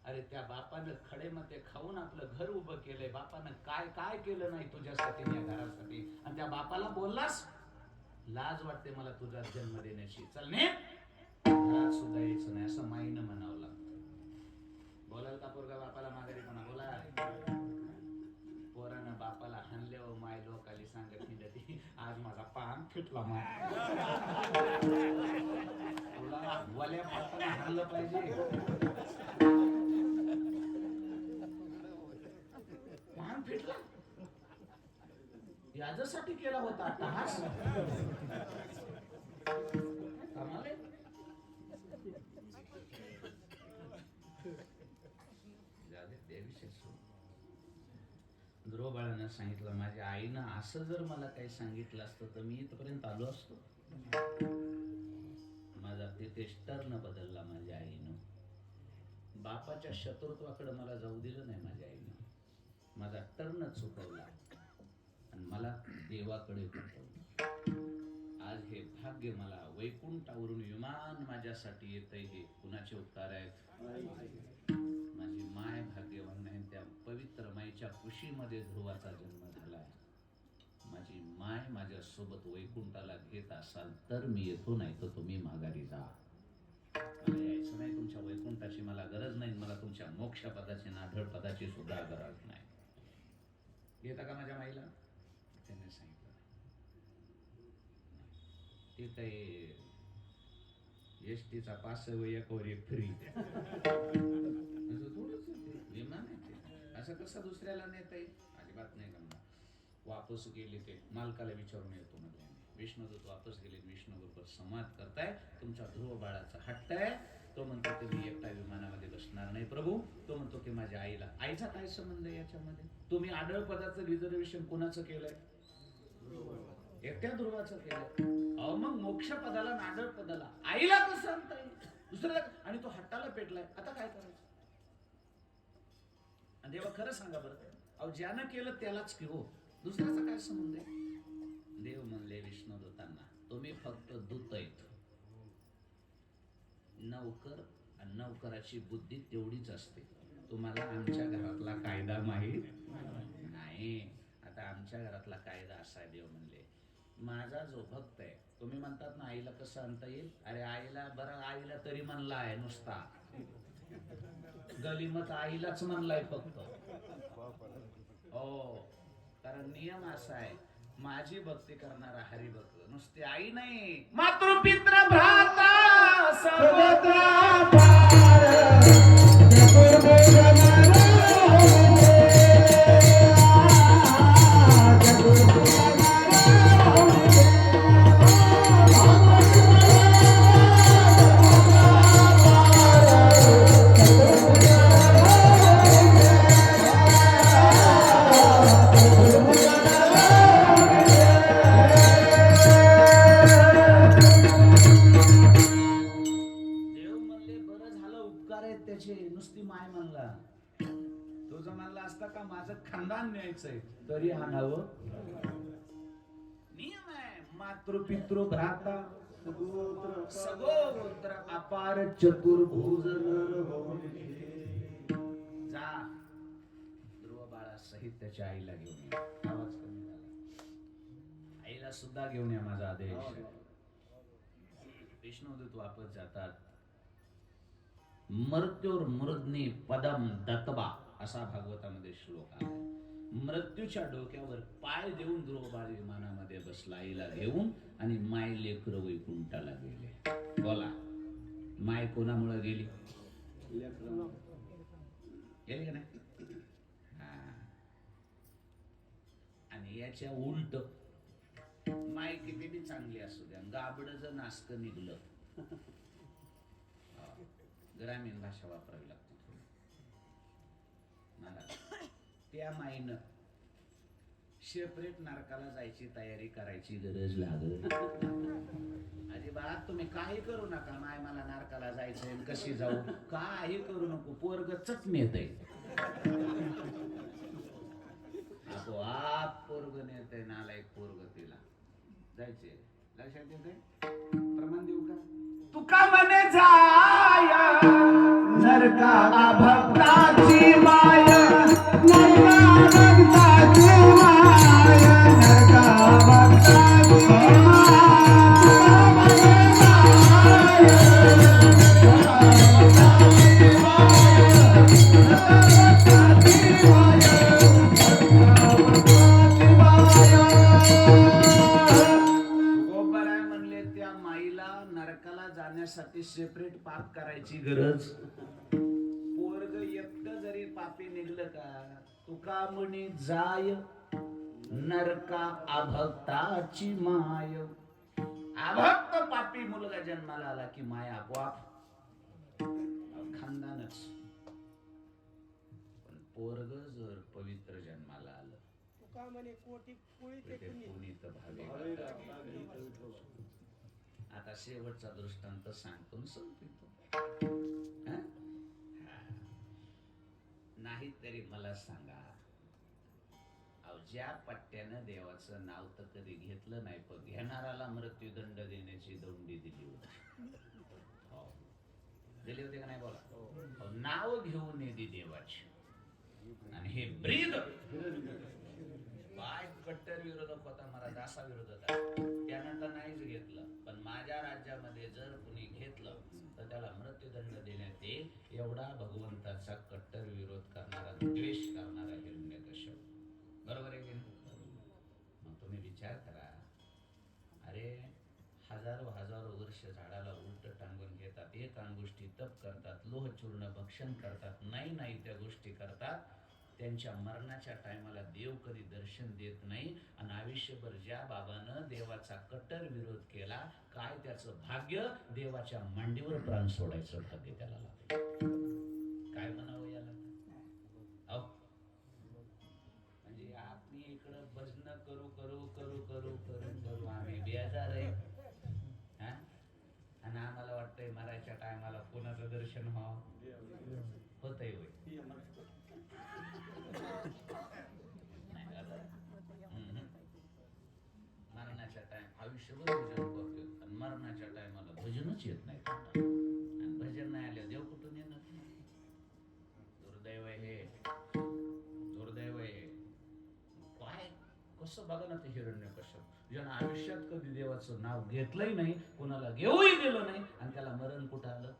अरे त्या बापानं खडे मते खाऊन आपलं घर उभं केलंय बापानं काय काय केलं नाही तुझ्यासाठी या घरासाठी आणि त्या बापाला बोललास लाज वाटते मला तुझा जन्म देण्याची चल ने घरात सुद्धा यायचं नाही असं माईनं म्हणावं लागतं बोलाल का पोरगा बापाला माघारी म्हणा बोला पोरानं बापाला हाणल्यावर माय लोकाली सांगत नाही आज माझा पान फिटला माय तुला वल्या पाटाला हाणलं पाहिजे पान फिटला याच्यासाठी केला होता तास कमाल आहे ध्रुवबाळानं सांगितलं माझ्या आईनं असं जर मला काही सांगितलं असतं तर मी इथपर्यंत आलो असतो माझा तिथेच टर्न बदलला माझ्या आईनं बापाच्या शत्रुत्वाकडे मला जाऊ दिलं नाही माझ्या आईनं माझा टर्न चुकवला आणि मला देवाकडे पाठवलं आज हे भाग्य मला वैकुंठावरून विमान माझ्यासाठी येतंय हे कुणाचे उपकार आहेत माझी माय भाग्यवान नाही त्या पवित्र माईच्या कुशीमध्ये ध्रुवाचा जन्म झालाय माझी माय माझ्या सोबत वैकुंठाला घेत असाल तर मी येतो नाही तर तुम्ही माघारी जा मला यायचं नाही तुमच्या वैकुंठाची मला गरज नाही मला तुमच्या मोक्ष पदाची नाढळ पदाची सुद्धा गरज नाही येता का माझ्या माईला त्याने सांगितलं ते काही एसटीचा पास एक वर एक फ्री थोडंच विमान आहे ते असं कसं दुसऱ्याला नेता येईल अजिबात नाही जमणार वापस गेले ते मालकाला विचारून येतो म्हणजे विष्णुदूत वापस गेले विष्णुबरोबर संवाद करताय तुमच्या ध्रुव बाळाचा हट्ट आहे तो म्हणतो की मी एकटा विमानामध्ये बसणार नाही प्रभू तो म्हणतो की माझ्या आईचा काय संबंध आहे याच्यामध्ये तुम्ही आढळ पदाचं रिझर्वेशन कोणाचं केलंय एकट्या ध्रुवाचं केलं मग मोक्ष पदाला नाडळ पदाला आईला कसं आणता येईल दुसऱ्याला आणि तो हट्टाला पेटलाय आता काय करायचं आणि देवा खरं सांगा बरं ज्यानं केलं त्यालाच की हो दुसऱ्याचा काय संबंध आहे देव म्हणले विष्णुदूतांना तुम्ही फक्त दूत आहेत नौकर आणि नौकराची बुद्धी तेवढीच असते तुम्हाला आमच्या घरातला कायदा माहीत नाही आता आमच्या घरातला कायदा असा देव म्हणले माझा जो भक्त आहे तुम्ही म्हणतात ना आईला कसं आणता येईल अरे आईला बरं आईला तरी म्हणलाय नुसता गलिमत आईलाच म्हणलाय फक्त हो कारण नियम असा आहे माझी भक्ती करणारा हरिभक्त नुसती आई नाही मातृपित्र भ्राता नुसती माय म्हणला तुझं म्हणला असता का माझं खानदान न्यायचंय तरी आणावं नियम आहे मातृपितृ भ्राता सगोत्र अपार चतुर्भुज जा ध्रुव बाळा सहित त्याच्या आईला घेऊन या. आवाज कमी झाला. आईला सुद्धा घेऊन या माझा आदेश. विष्णुदूत वापस जातात. मृत्यूर मृदनी पदम दत्तबा असा भागवतामध्ये श्लोक आहे. मृत्यूच्या डोक्यावर पाय देऊन ध्रुवबाळ विमानामध्ये बसला आईला घेऊन आणि माय लेकर वैकुंठाला गेले. बोला माय कोणामुळे गेली? गेली का नाही? आणि याच्या उलट माय किती बी चांगली असू द्या, गाबड जर नासक निघलं, ग्रामीण भाषा वापरावी लागते थोडी. त्या माईनं सेपरेट नरकाला जायची तयारी करायची गरज लागत अजिबात. तुम्ही काही करू नका, माय मला नरकाला जायचंय कशी जाऊ, काही करू नको. पोरग चटणी येतंय, आपोआप पोरग नेतंय. नालायक पोरग तिला जायचे. लक्षात येते? प्रमाण देऊ का? तुका म्हणे जाय नरका भक्ताची माय, नरका भक्ताची माय, नरका भक्ताची साठी सेपरेट पाप करायची गरज. पोरग एकटं जरी पापी निघलं का, तुका म्हणे जाय नरका अभक्ताची माय. अभक्त पापी मुलगा जन्माला आला की माय आपोआप खानदानच. पण पोरग जर पवित्र जन्माला आलं, तुका म्हणे कोटी पुनीत भावे. आता शेवटचा दृष्टांत सांगतो संपतो. नाही तरी मला सांगा, ज्या पट्ट्यानं देवाचं नाव तर कधी घेतलं नाही, पण घेणाराला मृत्यूदंड देण्याची दंडी दिली होती. दिली होती का नाही? बोला. नाव घेऊन येते देवाची. आणि हे ब्रीद बाय कट्टर विरोधक होता, मला दासा विरोधक आहे. त्यानंतर नाहीच घेतलं. पण माझ्या राज्यामध्ये जर कुणी घेतलं तर त्याला मृत्यूदंड देण्यात येईल. एवढा भगवंताचा कट्टर विरोध करणारा, द्वेष करणारा हिरण्यकश्यप. बरोबर आहे की नाही? मग तुम्ही विचार करा, अरे हजारो वर्ष झाडाला उलट टांगून घेतात, एक अंगुष्ठी तप करतात, लोहचूर्ण भक्षण करतात, नाही त्या गोष्टी करतात. त्यांच्या मरणाच्या टायमाला देव कधी दर्शन देत नाही. आणि आयुष्यभर ज्या बाबानं देवाचा कट्टर विरोध केला, काय त्याचं भाग्य, देवाच्या मांडीवर प्राण सोडायचं भाग्य त्याला लागलं. काय म्हणावं याला? म्हणजे आपण इकडं भजन करू आम्ही बेजार आहे. आणि आम्हाला वाटतंय मरायच्या टायमाला कोणाचं दर्शन होतंय होय. मरणाच्या टाइम आयुष्यभर भजन करतो आणि मरणाच्या टायमाला भजनच येत नाही. आणि भजन नाही आले देव कुठून येणार? दुर्दैव आहे, दुर्दैव आहे. काय कसं बघा ना ते हिरण्यकश्यप, ज्यानं आयुष्यात कधी देवाचं नाव घेतलंही नाही, कोणाला घेऊही दिलं नाही, आणि त्याला मरण कुठं आलं?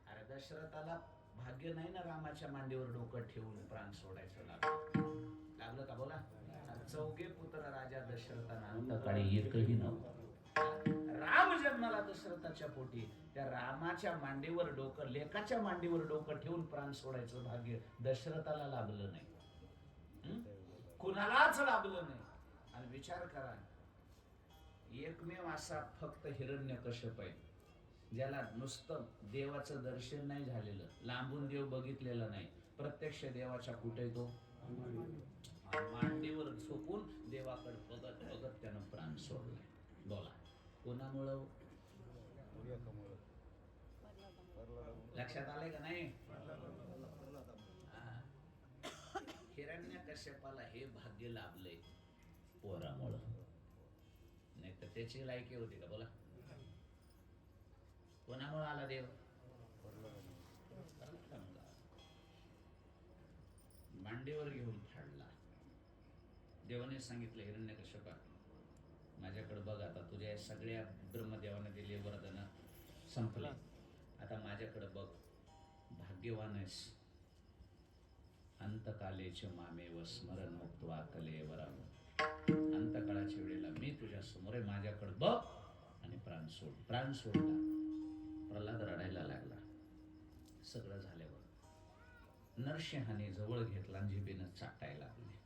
अरे दशरथाला भाग्य नाही ना रामाच्या मांडीवर डोकं ठेवून प्राण सोडायचं लागलं का? बोला. चौघे पुत्र राजा दशरथाना अंतकाळी एकही नव्हता. राम जन्माला दशरथाच्या पोटी, त्या रामाच्या मांडीवर डोकं, लेकाच्या मांडीवर डोकं ठेवून प्राण सोडायचं भाग्य दशरथाला लाभलं नाही, कुणालाच लाभलं नाही. आणि विचार करा, एकमेव असा फक्त हिरण्यकश्यप आहे ज्याला नुसतं देवाचं दर्शन नाही झालेलं, लांबून देव बघितलेला नाही, प्रत्यक्ष देवाच्या कुठे तो मांडीवर झोपून देवाकडे बघत बघत त्यानं प्राण सोडलाय. बोला कोणामुळं? लक्षात आलंय का नाही? हिरण्यकश्यपाला हे भाग्य लाभलंय पोरामुळं. नाही तर त्याची लायकी होती का? बोला. कोणामुळे आला देव? मांडीवर घेऊन फाडला. देवाने सांगितलं, हिरण्यकश्यपा माझ्याकडे बघ, आता तुझ्या सगळ्या ब्रह्मदेवाने दिले वरदान संपले, आता माझ्याकडे बघ. भाग्यवान आहेस. अंतकालेचे मामेव स्मरण मुक्त्वा कलेवरम. अंतकाळाच्या वेळेला मी तुझ्या समोर आहे, माझ्याकडे बघ आणि प्राण सोड. प्राण सोडला. प्रल्हाद रडायला लागला. सगळं झाल्यावर नरसिंहाने जवळ घेतला आणि जिभेनं चाटायला लागले.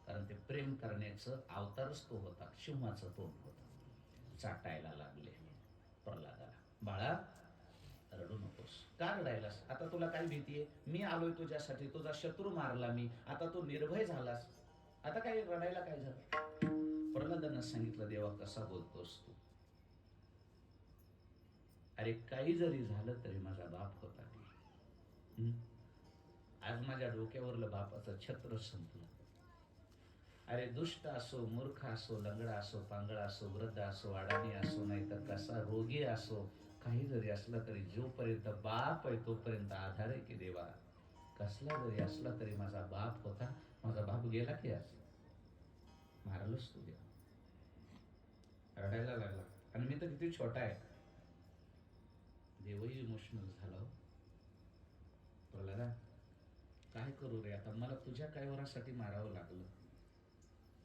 कारण ते प्रेम करण्याचं अवतारच तो होता, सिंहाचं तोंड होतं. चाटायला लागले प्रल्हादाला. बाळा रडू नकोस. का रडायलास? आता तुला काय भीती आहे? मी आलोय तुझ्यासाठी, तुझा शत्रू मारला मी, आता तू निर्भय झालास, आता काय रडायला काय झालं? प्रल्हादानं सांगितलं, देवा कसा बोलतोस तू? अरे काही जरी झालं तरी माझा बाप होता. आज माझ्या डोक्यावरलं बापाचं छत्र संपलं. अरे दुष्ट असो, मूर्ख असो, लंगडा असो, पांगळा असो, वृद्ध असो, अडाणी असो, नाही तर कसा रोगी असो, काही जरी असलं तरी जोपर्यंत बाप आहे तोपर्यंत आधार आहे की देवा. कसला जरी असला तरी माझा बाप होता, माझा बाप गेला की आज मारलंच तू देवा. रडायला लागला. आणि मी तर किती छोटा आहे. देवही इमोशनल झाला. प्रल्हादा काय करू रे, आता मला तुझ्या कैवरासाठी मारावं लागलं,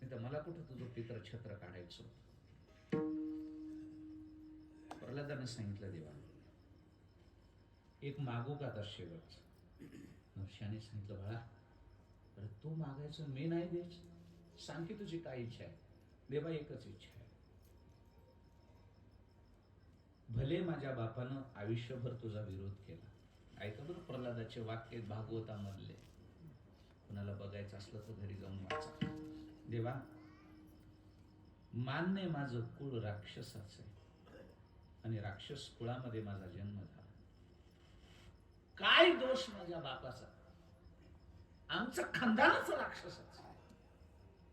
नाही तर मला कुठं तुझं पित्र छत्र काढायचं. प्रल्हादानं सांगितलं, देवा एक मागू का तर शेवट? नरसिंहाने सांगितलं, बाळा अरे तू मागायचं, मी नाही द्यायचं. सांग की तुझी काय इच्छा आहे? देवा एकच इच्छा आहे, भले माझ्या बापानं आयुष्यभर तुझा विरोध केला. ऐका बरं प्रल्हादाचे वाक्य भागवतामधले, कुणाला बघायचं असलं तर घरी जाऊन वाचा. देवा मान्य माझं कुळ राक्षसाचं आहे आणि राक्षस कुळामध्ये माझा जन्म झाला. काय दोष माझ्या बापाचा? आमचं खानदानच राक्षसाचं आहे.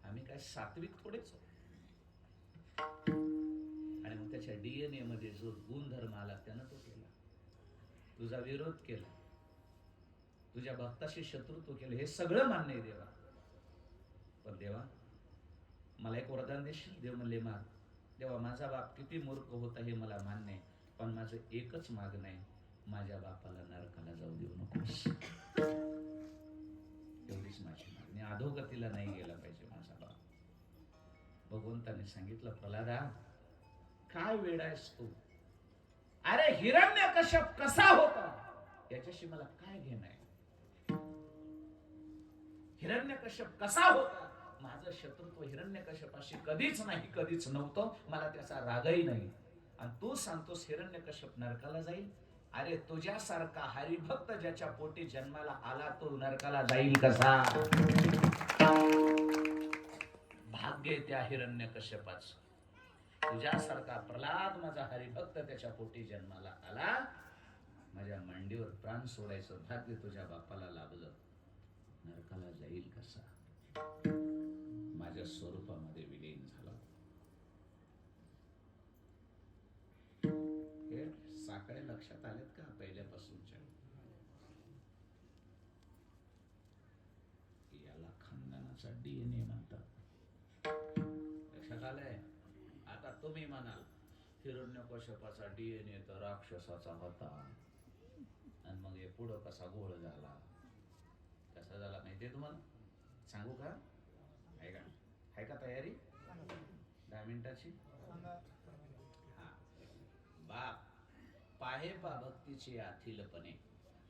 आम्ही काय सात्विक थोडेच. आणि मग त्याच्या DNA मध्ये जो गुणधर्म आला त्यानं तो केला. तुझा विरोध केला, तुझ्या भक्ताशी शत्रुत्व केलं, हे सगळं मान्य आहे देवा. पण देवा मला एक वरदान देशील? देव म्हणले, माग. देवा माझा बाप किती मूर्ख होता हे मला मान्य आहे, पण माझं एकच मागणं आहे, माझ्या बापाला नरकाला जाऊ देऊ नकोस. एवढीच माझी मागणी. अधोगतीला नाही गेला पाहिजे माझा बाप. भगवंताने सांगितलं, प्रल्हादा काय वेडा आहेस तू? अरे हिरण्यकश्यप कसा होता याच्याशी मला काय घेणं आहे? हिरण्यकश्यप कसा होता? माझं शत्रुत्व हिरण्यकश्यपाशी कधीच नाही, कधीच नव्हतं. मला त्याचा रागही नाही. आणि तू सांगतोस हिरण्यकश्यप नरकाला जाईल? अरे तुझ्यासारखा हरिभक्त ज्याच्या पोटी जन्माला आला तो नरकाला जाईल कसा? भाग्य त्या हिरण्यकश्यपाचं. तुझ्यासारखा प्रल्हाद माझा हरिभक्त त्याच्या पोटी जन्माला आला, माझ्या मांडीवर प्राण सोडायचं भाग्य तुझ्या बापाला लाभलं, नरकाला जाईल कसा? माझ्या स्वरूपामध्ये विलीन झाला. हे साकडे लक्षात आलेत का पहिल्यापासूनच्या? याला खानदानाचा DNA म्हणतात. लक्षात आलंय? आता तुम्ही म्हणाल हिरण्यकश्यपाचा DNA तर राक्षसाचा होता, आणि मग हे पुढं कसा घोळ झाला? कसा झाला माहितीये तुम्हाला? सांगू का? आहे का तयारी? 10 मिनिटाची? हा. बाप पाहे पा भक्तीचे आथिलपणे,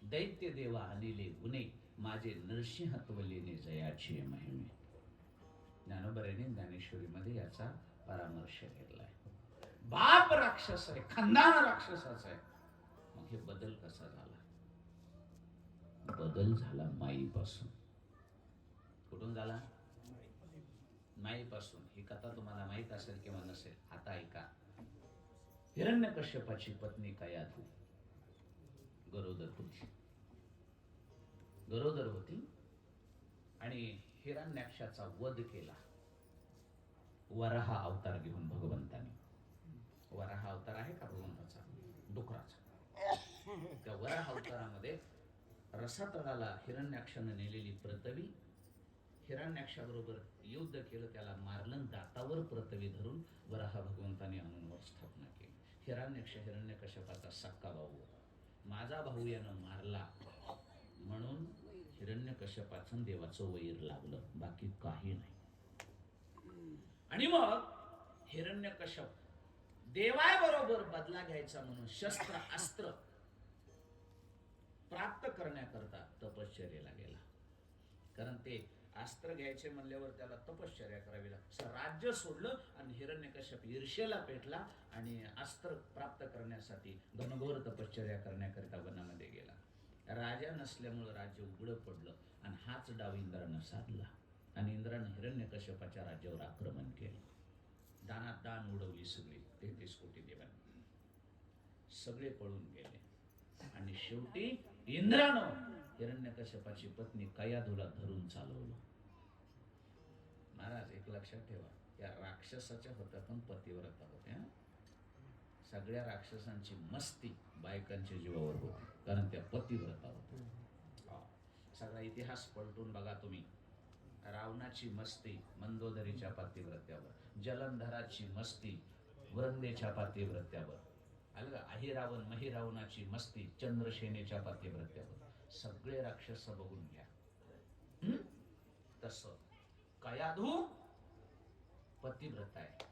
दैत्य देवा अनिले गुणे, माझे नरसिंहत्वलेने जयाची महिमे. ज्ञानोबराने ज्ञानेश्वरीमध्ये याचा परामर्श केलाय. बाप राक्षस आहे, खानदान राक्षसाचा आहे. मग हे बदल कसा झाला? बदल झाला माईपासून. कुठून झाला? माईपासून. ही कथा तुम्हाला माहित असेल किंवा नसेल. आता ऐका. हिरण्यकश्यपाची पत्नी कयाधू गरोदर होती. गरोदर होती आणि हिरण्याक्षाचा वध केला. वराह अवतार घेऊन भगवंताने, वराह अवतार आहे का भगवंताचा, डुकराचा, त्या वराह अवतारामध्ये रसातळाला हिरण्याक्षानं नेलेली पृथ्वी, हिरण्याक्षाबरोबर युद्ध केलं, त्याला मारलं, दातावर पृथ्वी धरून वराह भगवंताने आणून वर स्थापना केली. हिरण्याक्ष हिरण्यकश्यपाचा सक्का भाऊ होता. माझा भाऊ यानं मारला म्हणून हिरण्यकश्यपाचं देवाचं वैर लागलं, बाकी काही नाही. आणि मग हिरण्यकश्यप देवाबरोबर बदला घ्यायचा म्हणून शस्त्र अस्त्र प्राप्त करण्याकरता तपश्चर्याला गेला. कारण ते अस्त्र घ्यायचे म्हणल्यावर त्याला तपश्चर्या करावी लागते. राज्य सोडलं आणि हिरण्यकश्यप ईर्ष्येला पेटला आणि अस्त्र प्राप्त करण्यासाठी घनघोर तपश्चर्या करण्याकरिता वनामध्ये गेला. राजा नसल्यामुळं राज्य उघडं पडलं आणि हाच डाव इंद्रानं साधला आणि इंद्रानं हिरण्यकश्यपाच्या राज्यावर आक्रमण केलं. दानात दान उडवली सगळी, 33 कोटी देवांनी, सगळे पळून गेले. आणि शेवटी इंद्रानं हिरण्यकश्यपाची पत्नी कयाधूला धरून चालवलं. महाराज एक लक्षात ठेवा, त्या राक्षसाच्या होत्या पण पतिव्रता होत्या. सगळ्या राक्षसांची मस्ती बायकांच्या जीवावर होती, कारण त्या पतिव्रता होत्या. सगळा इतिहास पलटून बघा तुम्ही. रावणाची मस्ती मंदोदरीच्या पातिव्रत्यावर, जलंधराची मस्ती वृंदेच्या पातिव्रत्यावर, आलं का? अहिरावण महिरावणाची मस्ती चंद्रसेनेच्या पातिव्रत्यावर. सगळे राक्षस बघून घ्या. तसं कयाधू पतिव्रता आहे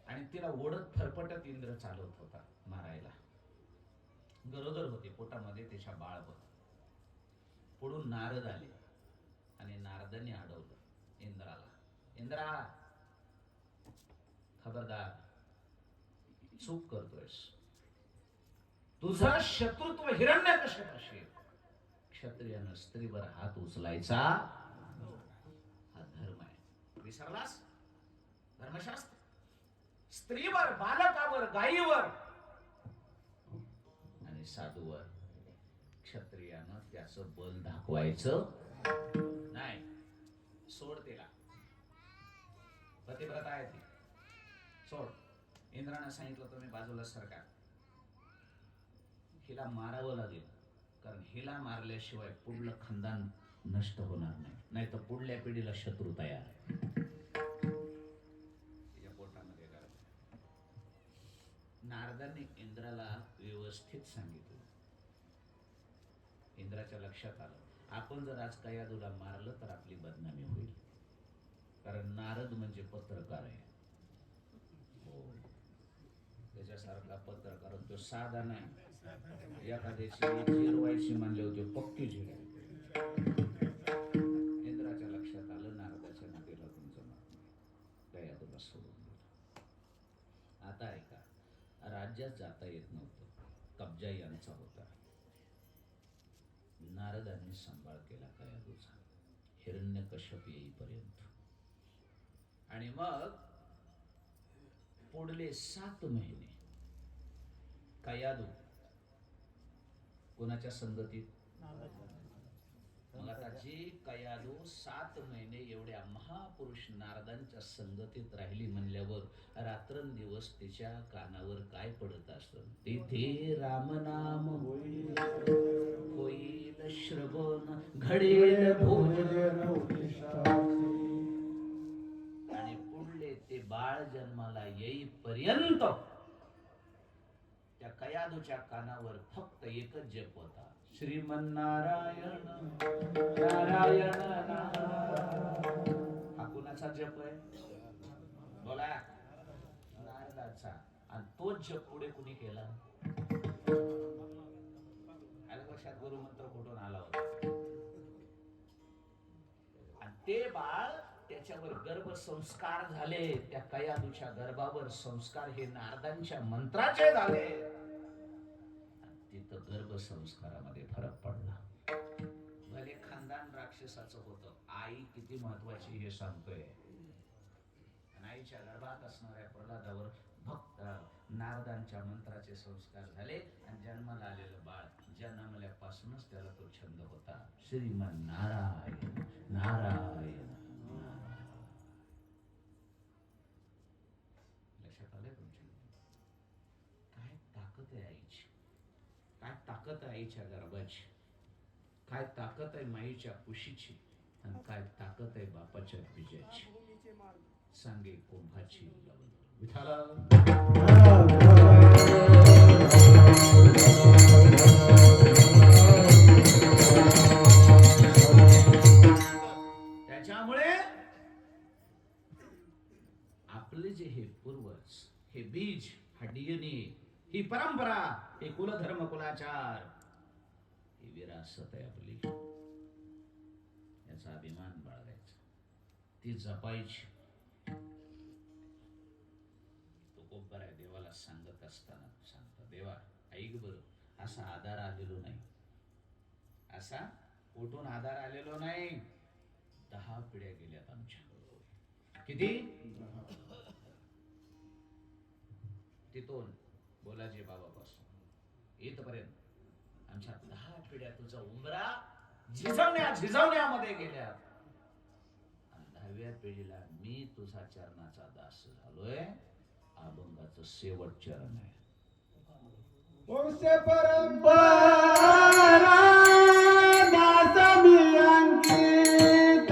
आणि तिला ओढत फरफटत इंद्र चालवत होता मारायला. गरोदर होते, पोटामध्ये त्याच्या बाळ होत. पुढून नारद आले आणि नारदांनी अडवलं इंद्राला, इंद्रा खबरदार, चूक करतोयस. तुझा शत्रुत्व हिरण्यकश्यपाशी. क्षत्रियानं स्त्रीवर हात उचलायचा हा धर्म आहे. विसरलास? धर्मशास्त्र स्त्रीवर, बालकावर, गायीवर आणि साधूवर क्षत्रियानं त्याचं बल दाखवायचं नाही. सोड तिला, पतिव्रता आहे ती, सोड. इंद्रानं सांगितलं तुम्ही बाजूला सरका, हिला मारावं लागेल, कारण हिला मारल्याशिवाय पुढलं खानदान नष्ट होणार नाही, नाही तर पुढल्या पिढीला शत्रू तयार आहे. या पोटामध्ये नारदांनी इंद्राला व्यवस्थित सांगितलं. इंद्राच्या लक्षात आलं, आपण जर आज कयाधूला मारलं तर आपली बदनामी होईल, कारण नारद म्हणजे पत्रकार आहे. हो, त्याच्यासारखा पत्रकार तो साधा नाही. एखाद्याची जिरवायची म्हणले होते, पक्की जिरवायची. इंद्राच्या लक्षात आलं, नारदाच्या नातीला तुमचं मार, कयाधूला सोडून दिलं. आता ऐका, राज्यात जाता येत नव्हतं, कब्जा यांचा होता. नारदांनी सांभाळ केला कयाधूचा हिरण्यकश्यप येईपर्यंत. आणि मग पुढले 7 महिने कयाधू कोणाच्या संगतीत? मग आता जी कयाधू 7 महिने एवढ्या महापुरुष नारदांच्या संगतीत राहिली म्हणल्यावर रात्रंदिवस तिच्या कानावर काय पडत असतं? तिथे रामनाम होईल श्रवण, घडेल भोजन, आणि पुढले ते बाळ जन्माला येईपर्यंत त्या कयाधूच्या कानावर फक्त एकच जप होता, श्रीमन्नारायण नारायण नारायण. हा कुणाचा जप आहे? बोला, नारदाचा. आणि तोच जप पुढे कुणी केला? लक्षात गुरुमंत्र कुठून आला होता? आणि ते बाळ, त्याच्यावर गर्भसंस्कार झाले, त्या कयाधूच्या गर्भावर संस्कार हे नारदांच्या मंत्राचे झाले. तिथं गर्भसंस्कारामध्ये फरक पडला. भले खानदान राक्षसाचं होतं, आई किती महत्वाची हे सांगतोय. आईच्या गर्भात असणाऱ्या प्रल्हादावर भक्त नारदांच्या मंत्राचे संस्कार झाले आणि जन्माला आलेलं बाळ जन्मल्यापासूनच त्याला तो छंद होता, श्रीमन नारायण नारायण नारायण. काय ताकद आहे आईच्या गर्भाची, काय ताकद आहे माईच्या कुशीची, आणि काय ताकद आहे बापाच्या बीजाची. सांगे कुंभाची विठाला. त्याच्यामुळे आपले जे हे पूर्वज, हे बीज, हा डीएनए, ही परंपरा, हे कुलधर्म कुलाचार, ही विरासत आहे आपली. याचा अभिमान बाळगायचा, ती जपायची. तो कोब्बर आहे देवाला सांगत असताना सांगता, देवा ऐक बर, असा आधार आलेलो नाही, असा कुठून आधार आलेलो नाही. 10 पिढ्या गेल्यात आमच्या. किती? तिथून बोलाजी बाबापासून इथपर्यंत आमच्या 10 पिढ्या तुझा उंबरा झिजवण्यामध्ये गेल्या. आणि 10व्या पिढीला मी तुझा चरणाचा दास झालोय. अभंगाचं शेवट चरण आहे. वंश परंपरा दास मी अंकित,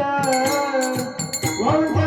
वंश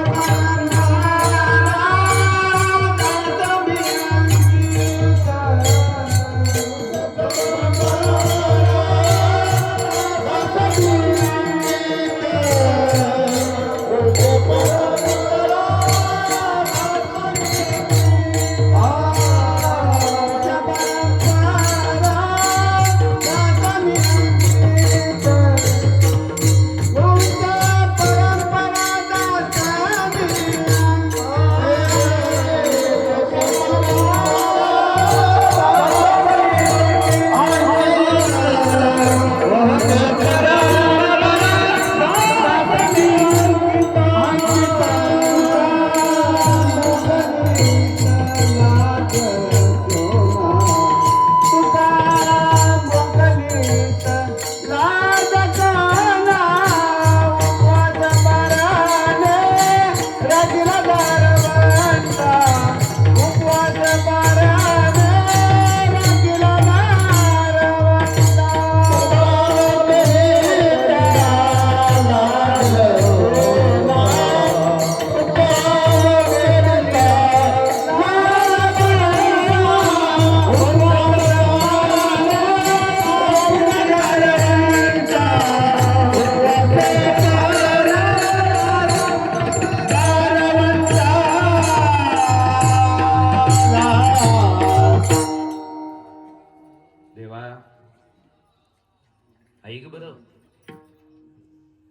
ऐक बर,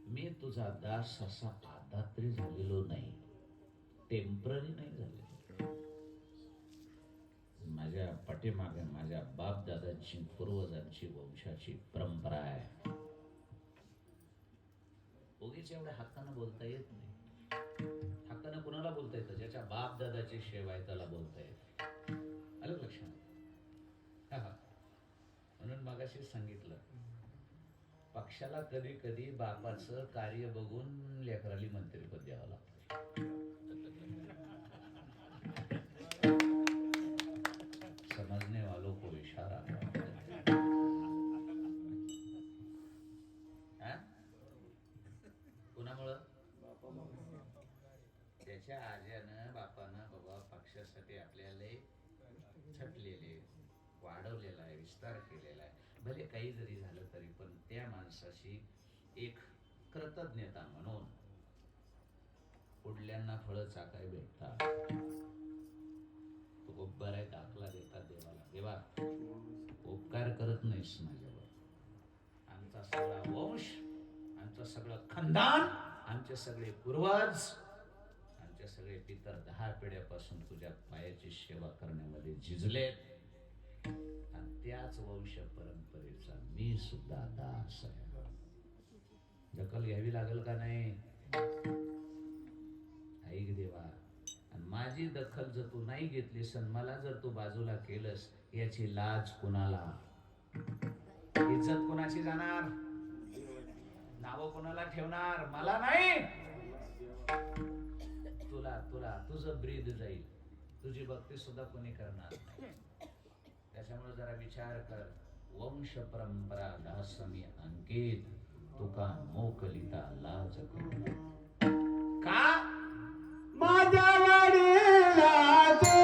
मी तुझा दास असा आदात्री झालेलो नाही, टेम्पररी नाही झालेलो. माझ्या पाठीमागे माझ्या बाप दादांची, पूर्वजांची, वंशाची परंपरा आहे. उगीच एवढ्या हक्कानं बोलता येत नाही. हक्कानं कुणाला बोलता येतं? ज्याच्या बाप दादाची सेवा आहे त्याला बोलता येत. आलं लक्षात? म्हणून मगाशी सांगितलं, पक्षाला कधी कधी बापाचं कार्य बघून लेकराली मंत्रिपद द्यावं लागतं. समजने वालों को इशारा. कुणामुळं? त्याच्या आज्यानं बापानं बाबा पक्षासाठी आपल्याला छटलेले, वाढवलेला आहे, विस्तार केलेला आहे. भले काही जरी झालं तरी पण त्या माणसाची एक कृतज्ञता म्हणून पुढल्यांना फळं चाकाय भेटतात. तो उपकार आहे, दाखला देतात देवाला. देवा उपकार करत नाहीस माझ्यावर, आमचा सगळा वंश, आमचं सगळं खानदान, आमचे सगळे पूर्वज, आमचे सगळे पितर 10 पिढ्यापासून तुझ्या पायाची सेवा करण्यामध्ये झिजलेत. आणि त्याच वंश परंपरेचा मी सुद्धा दास आहे. दखल घ्यावी लागेल का नाही? ऐक देवा, आणि माझी दखल जर तू नाही घेतलीस आणि मला जर तू बाजूला केलंस, याची लाज कुणाला, इज्जत कुणाची जाणार, नाव कोणाला ठेवणार? मला नाही, तुला तुला तुझं ब्रीद जाईल, तुझी भक्ती सुद्धा कोणी करणार नाही. त्याच्यामुळे जरा विचार कर. वंश वंश परंपरा दासमी अंकित तुका मोकलिता लाज करू का माझ्या वडिलाचे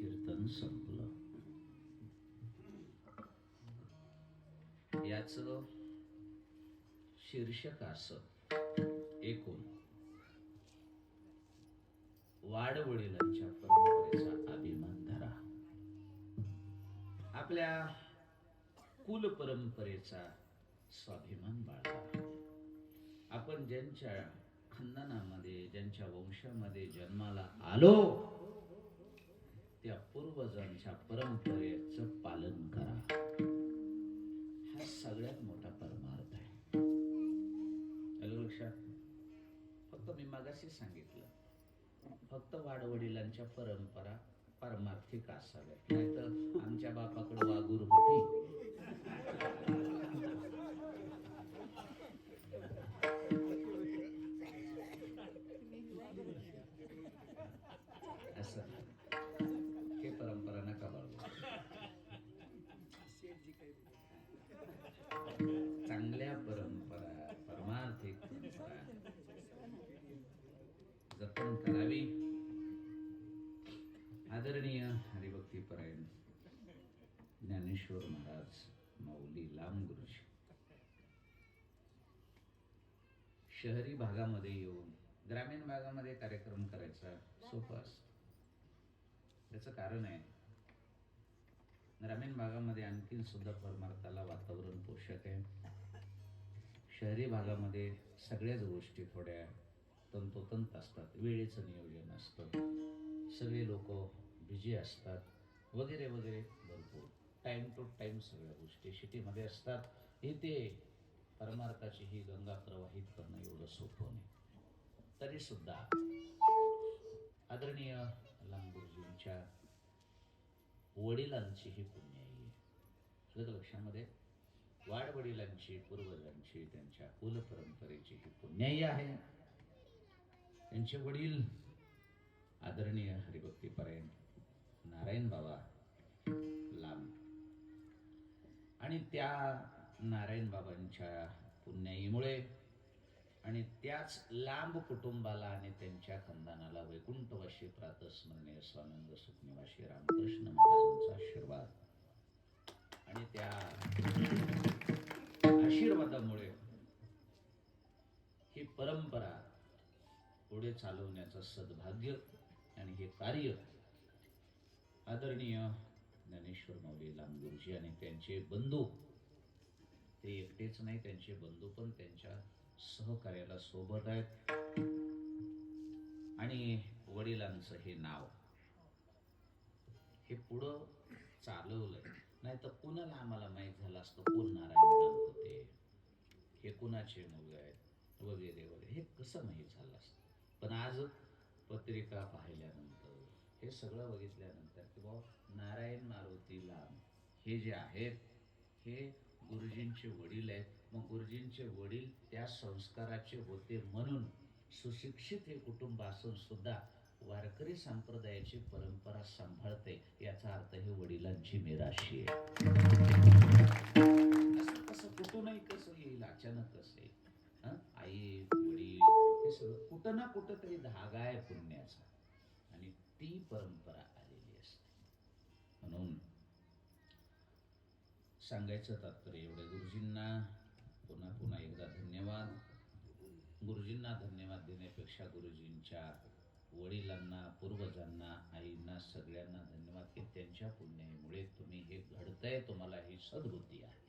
कीर्तन संपलं. याच शीर्षक असं एकूण वाडवडिलांच्या परंपरेचा अभिमान धरा, आपल्या कुल परंपरेचा स्वाभिमान बाळगा. आपण ज्यांच्या खानदानामध्ये ज्यांच्या वंशामध्ये जन्माला आलो त्या पूर्वजांच्या परंपरेचं पालन करा. हा सगळ्यात मोठा परमार्थ आहे. आलं लक्षात? फक्त मी मागाशी सांगितलं, फक्त वाडवडिलांच्या परंपरा परमार्थिक असाव्यात, नाहीतर आमच्या बापाकडे वाघूर होती. असं हे परंपरा नका बाळगू. चांगल्या परंपरा, परमार्थिक परंपरा जतन करावी. आदरणीय हरिभक्तीपरायण ज्ञानेश्वर महाराज माऊली लांब गुरुजी शहरी भागामध्ये येऊन ग्रामीण भागामध्ये कार्यक्रम करायचा सोपं असतं. त्याचं कारण आहे, ग्रामीण भागामध्ये आणखीन सुद्धा परमार्थाला वातावरण पोषक आहे. शहरी भागामध्ये सगळ्याच गोष्टी थोड्या तंतोतंत असतात, वेळेचं नियोजन असतं, सगळे लोक बिझी असतात वगैरे वगैरे, भरपूर टाइम टू टाइम सगळ्या गोष्टी सिटीमध्ये असतात. इथे परमार्थाची ही गंगा प्रवाहित करणं एवढं सोपं नाही. तरी सुद्धा आदरणीय लांबुर्जींच्या वडिलांची ही पुण्याई आहे. लक्षामध्ये वाडवडिलांची, पूर्वजांची, त्यांच्या कुल परंपरेची ही पुण्याई आहे. त्यांचे वडील आदरणीय हरिभक्तीपरायण नारायण बाबा लांब, आणि त्या नारायण बाबांच्या पुण्याईमुळे आणि त्याच लांब कुटुंबाला आणि त्यांच्या खानदानाला वैकुंठवासी प्रातस्मरणीय स्वानंद सुखनिवासी रामकृष्ण महाराजांचा आशीर्वाद आणि त्या पुढे चालवण्याचं सद्भाग्य आणि हे कार्य आदरणीय ज्ञानेश्वर माऊली लांबगुरुजी आणि त्यांचे बंधू, ते एकटेच नाही, त्यांचे बंधू पण त्यांच्या सहकार्याला सोबत आहेत. आणि वडिलांचं हे नाव हे पुढं चालवलंय, नाही तर कुणाला आम्हाला माहीत झालं असतं कोण नारायण राम होते, हे कुणाचे मुलं आहेत वगैरे वगैरे, हे कसं माहीत झालं असतं. पण आज पत्रिका पाहिल्यानंतर, हे सगळं बघितल्यानंतर की बाबा नारायण मारुती लांब हे जे आहेत हे गुरुजींचे वडील आहेत. मग गुरुजींचे वडील त्या संस्काराचे होते म्हणून सुशिक्षित हे कुटुंब असून सुद्धा वारकरी संप्रदायाची परंपरा सांभाळते, याचा अर्थ हे वडिलांची मिराशी आहे. असं कसं कुठूनही कसं येईल, अचानक कसं येईल? आई वडील हे सगळं कुठं ना कुठं तरी धागा आहे पुण्याचा, आणि ती परंपरा आलेली असते. म्हणून सांगायचं तात्पर्य एवढं, गुरुजींना पुन्हा पुन्हा एकदा धन्यवाद. गुरुजींना धन्यवाद देण्यापेक्षा गुरुजींच्या वडिलांना, पूर्वजांना, आईंना, सगळ्यांना धन्यवाद की त्यांच्या पुण्यामुळे तुम्ही हे घडतंय, तुम्हाला ही सद्बुद्धी आहे.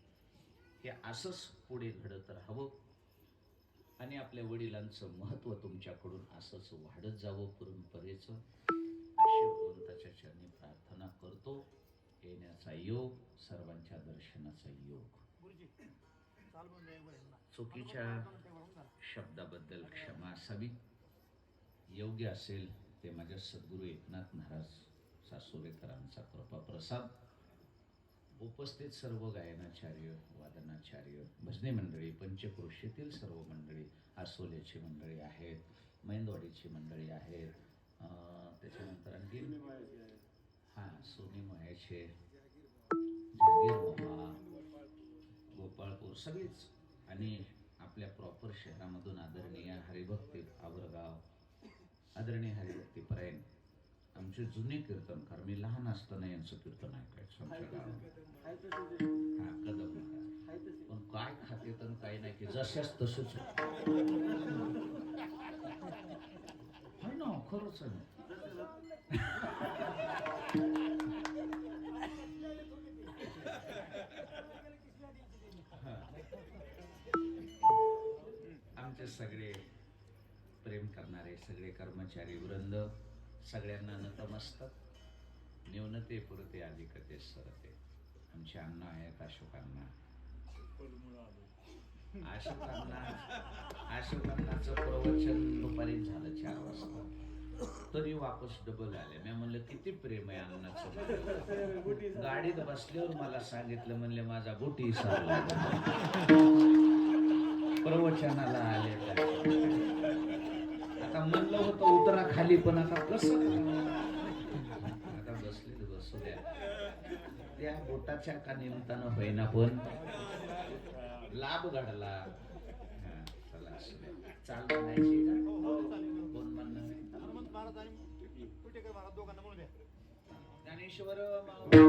हे असंच पुढे घडत राहावं आणि आपल्या वडिलांचं महत्त्व तुमच्याकडून असंच वाढत जावं परंपरेचं, अशी भगवंताच्या चरणी प्रार्थना करतो. येण्याचा योग, सर्वांच्या दर्शनाचा योग. चुकीच्या शब्दाबद्दल क्षमा असावी. योग्य असेल ते माझ्या सद्गुरू एकनाथ महाराज सासुरेकरांचा कृपा प्रसाद. उपस्थित सर्व गायनाचार्य, वादनाचार्य, भजनी मंडळी, पंचक्रोशीतील सर्व मंडळी, आसोलेची मंडळी आहेत, मैंदवाडीची मंडळी आहेत, त्याच्यानंतर आणखी सोनी मायाचे, जागीर महा, गोपाळपूर सगळीच, आणि आपल्या प्रॉपर शहरामधून आदरणीय हरिभक्ती आवरगाव, आदरणीय हरिभक्ती परायण आमचे जुने कीर्तनकार. मी लहान असताना यांचं कीर्तन ऐकायचं आमच्या गावात. कदम महाराज. पण काय खाते तर काही नाही की जशाच तसंच आहे ना, खरंच आहे. आमचे सगळे प्रेम करणारे सगळे कर्मचारी वृंद, सगळ्यांना नतमस्तक. न्यूनते पुरते अधिकते सरते. आमचे अण्णा आहेत अशोकांना, अशोकांनाचं प्रवचन दुपारी झालं 4 वाजता, तरी वापस डबल आले. मी म्हणलं किती प्रेम आहे अण्णाचं. गाडीत बसल्यावर मला सांगितलं, म्हणले माझा बुटी सारला, प्रवचनाला आले. आता म्हणलं होतं उतरा खाली, पण आता कसं, आता बसले बसू द्या. त्या बोटाच्या का निमित्तानं होईना पण लाभ घडला. चला चालू नाही का कोण म्हणणं नाही. ज्ञानेश्वर माऊली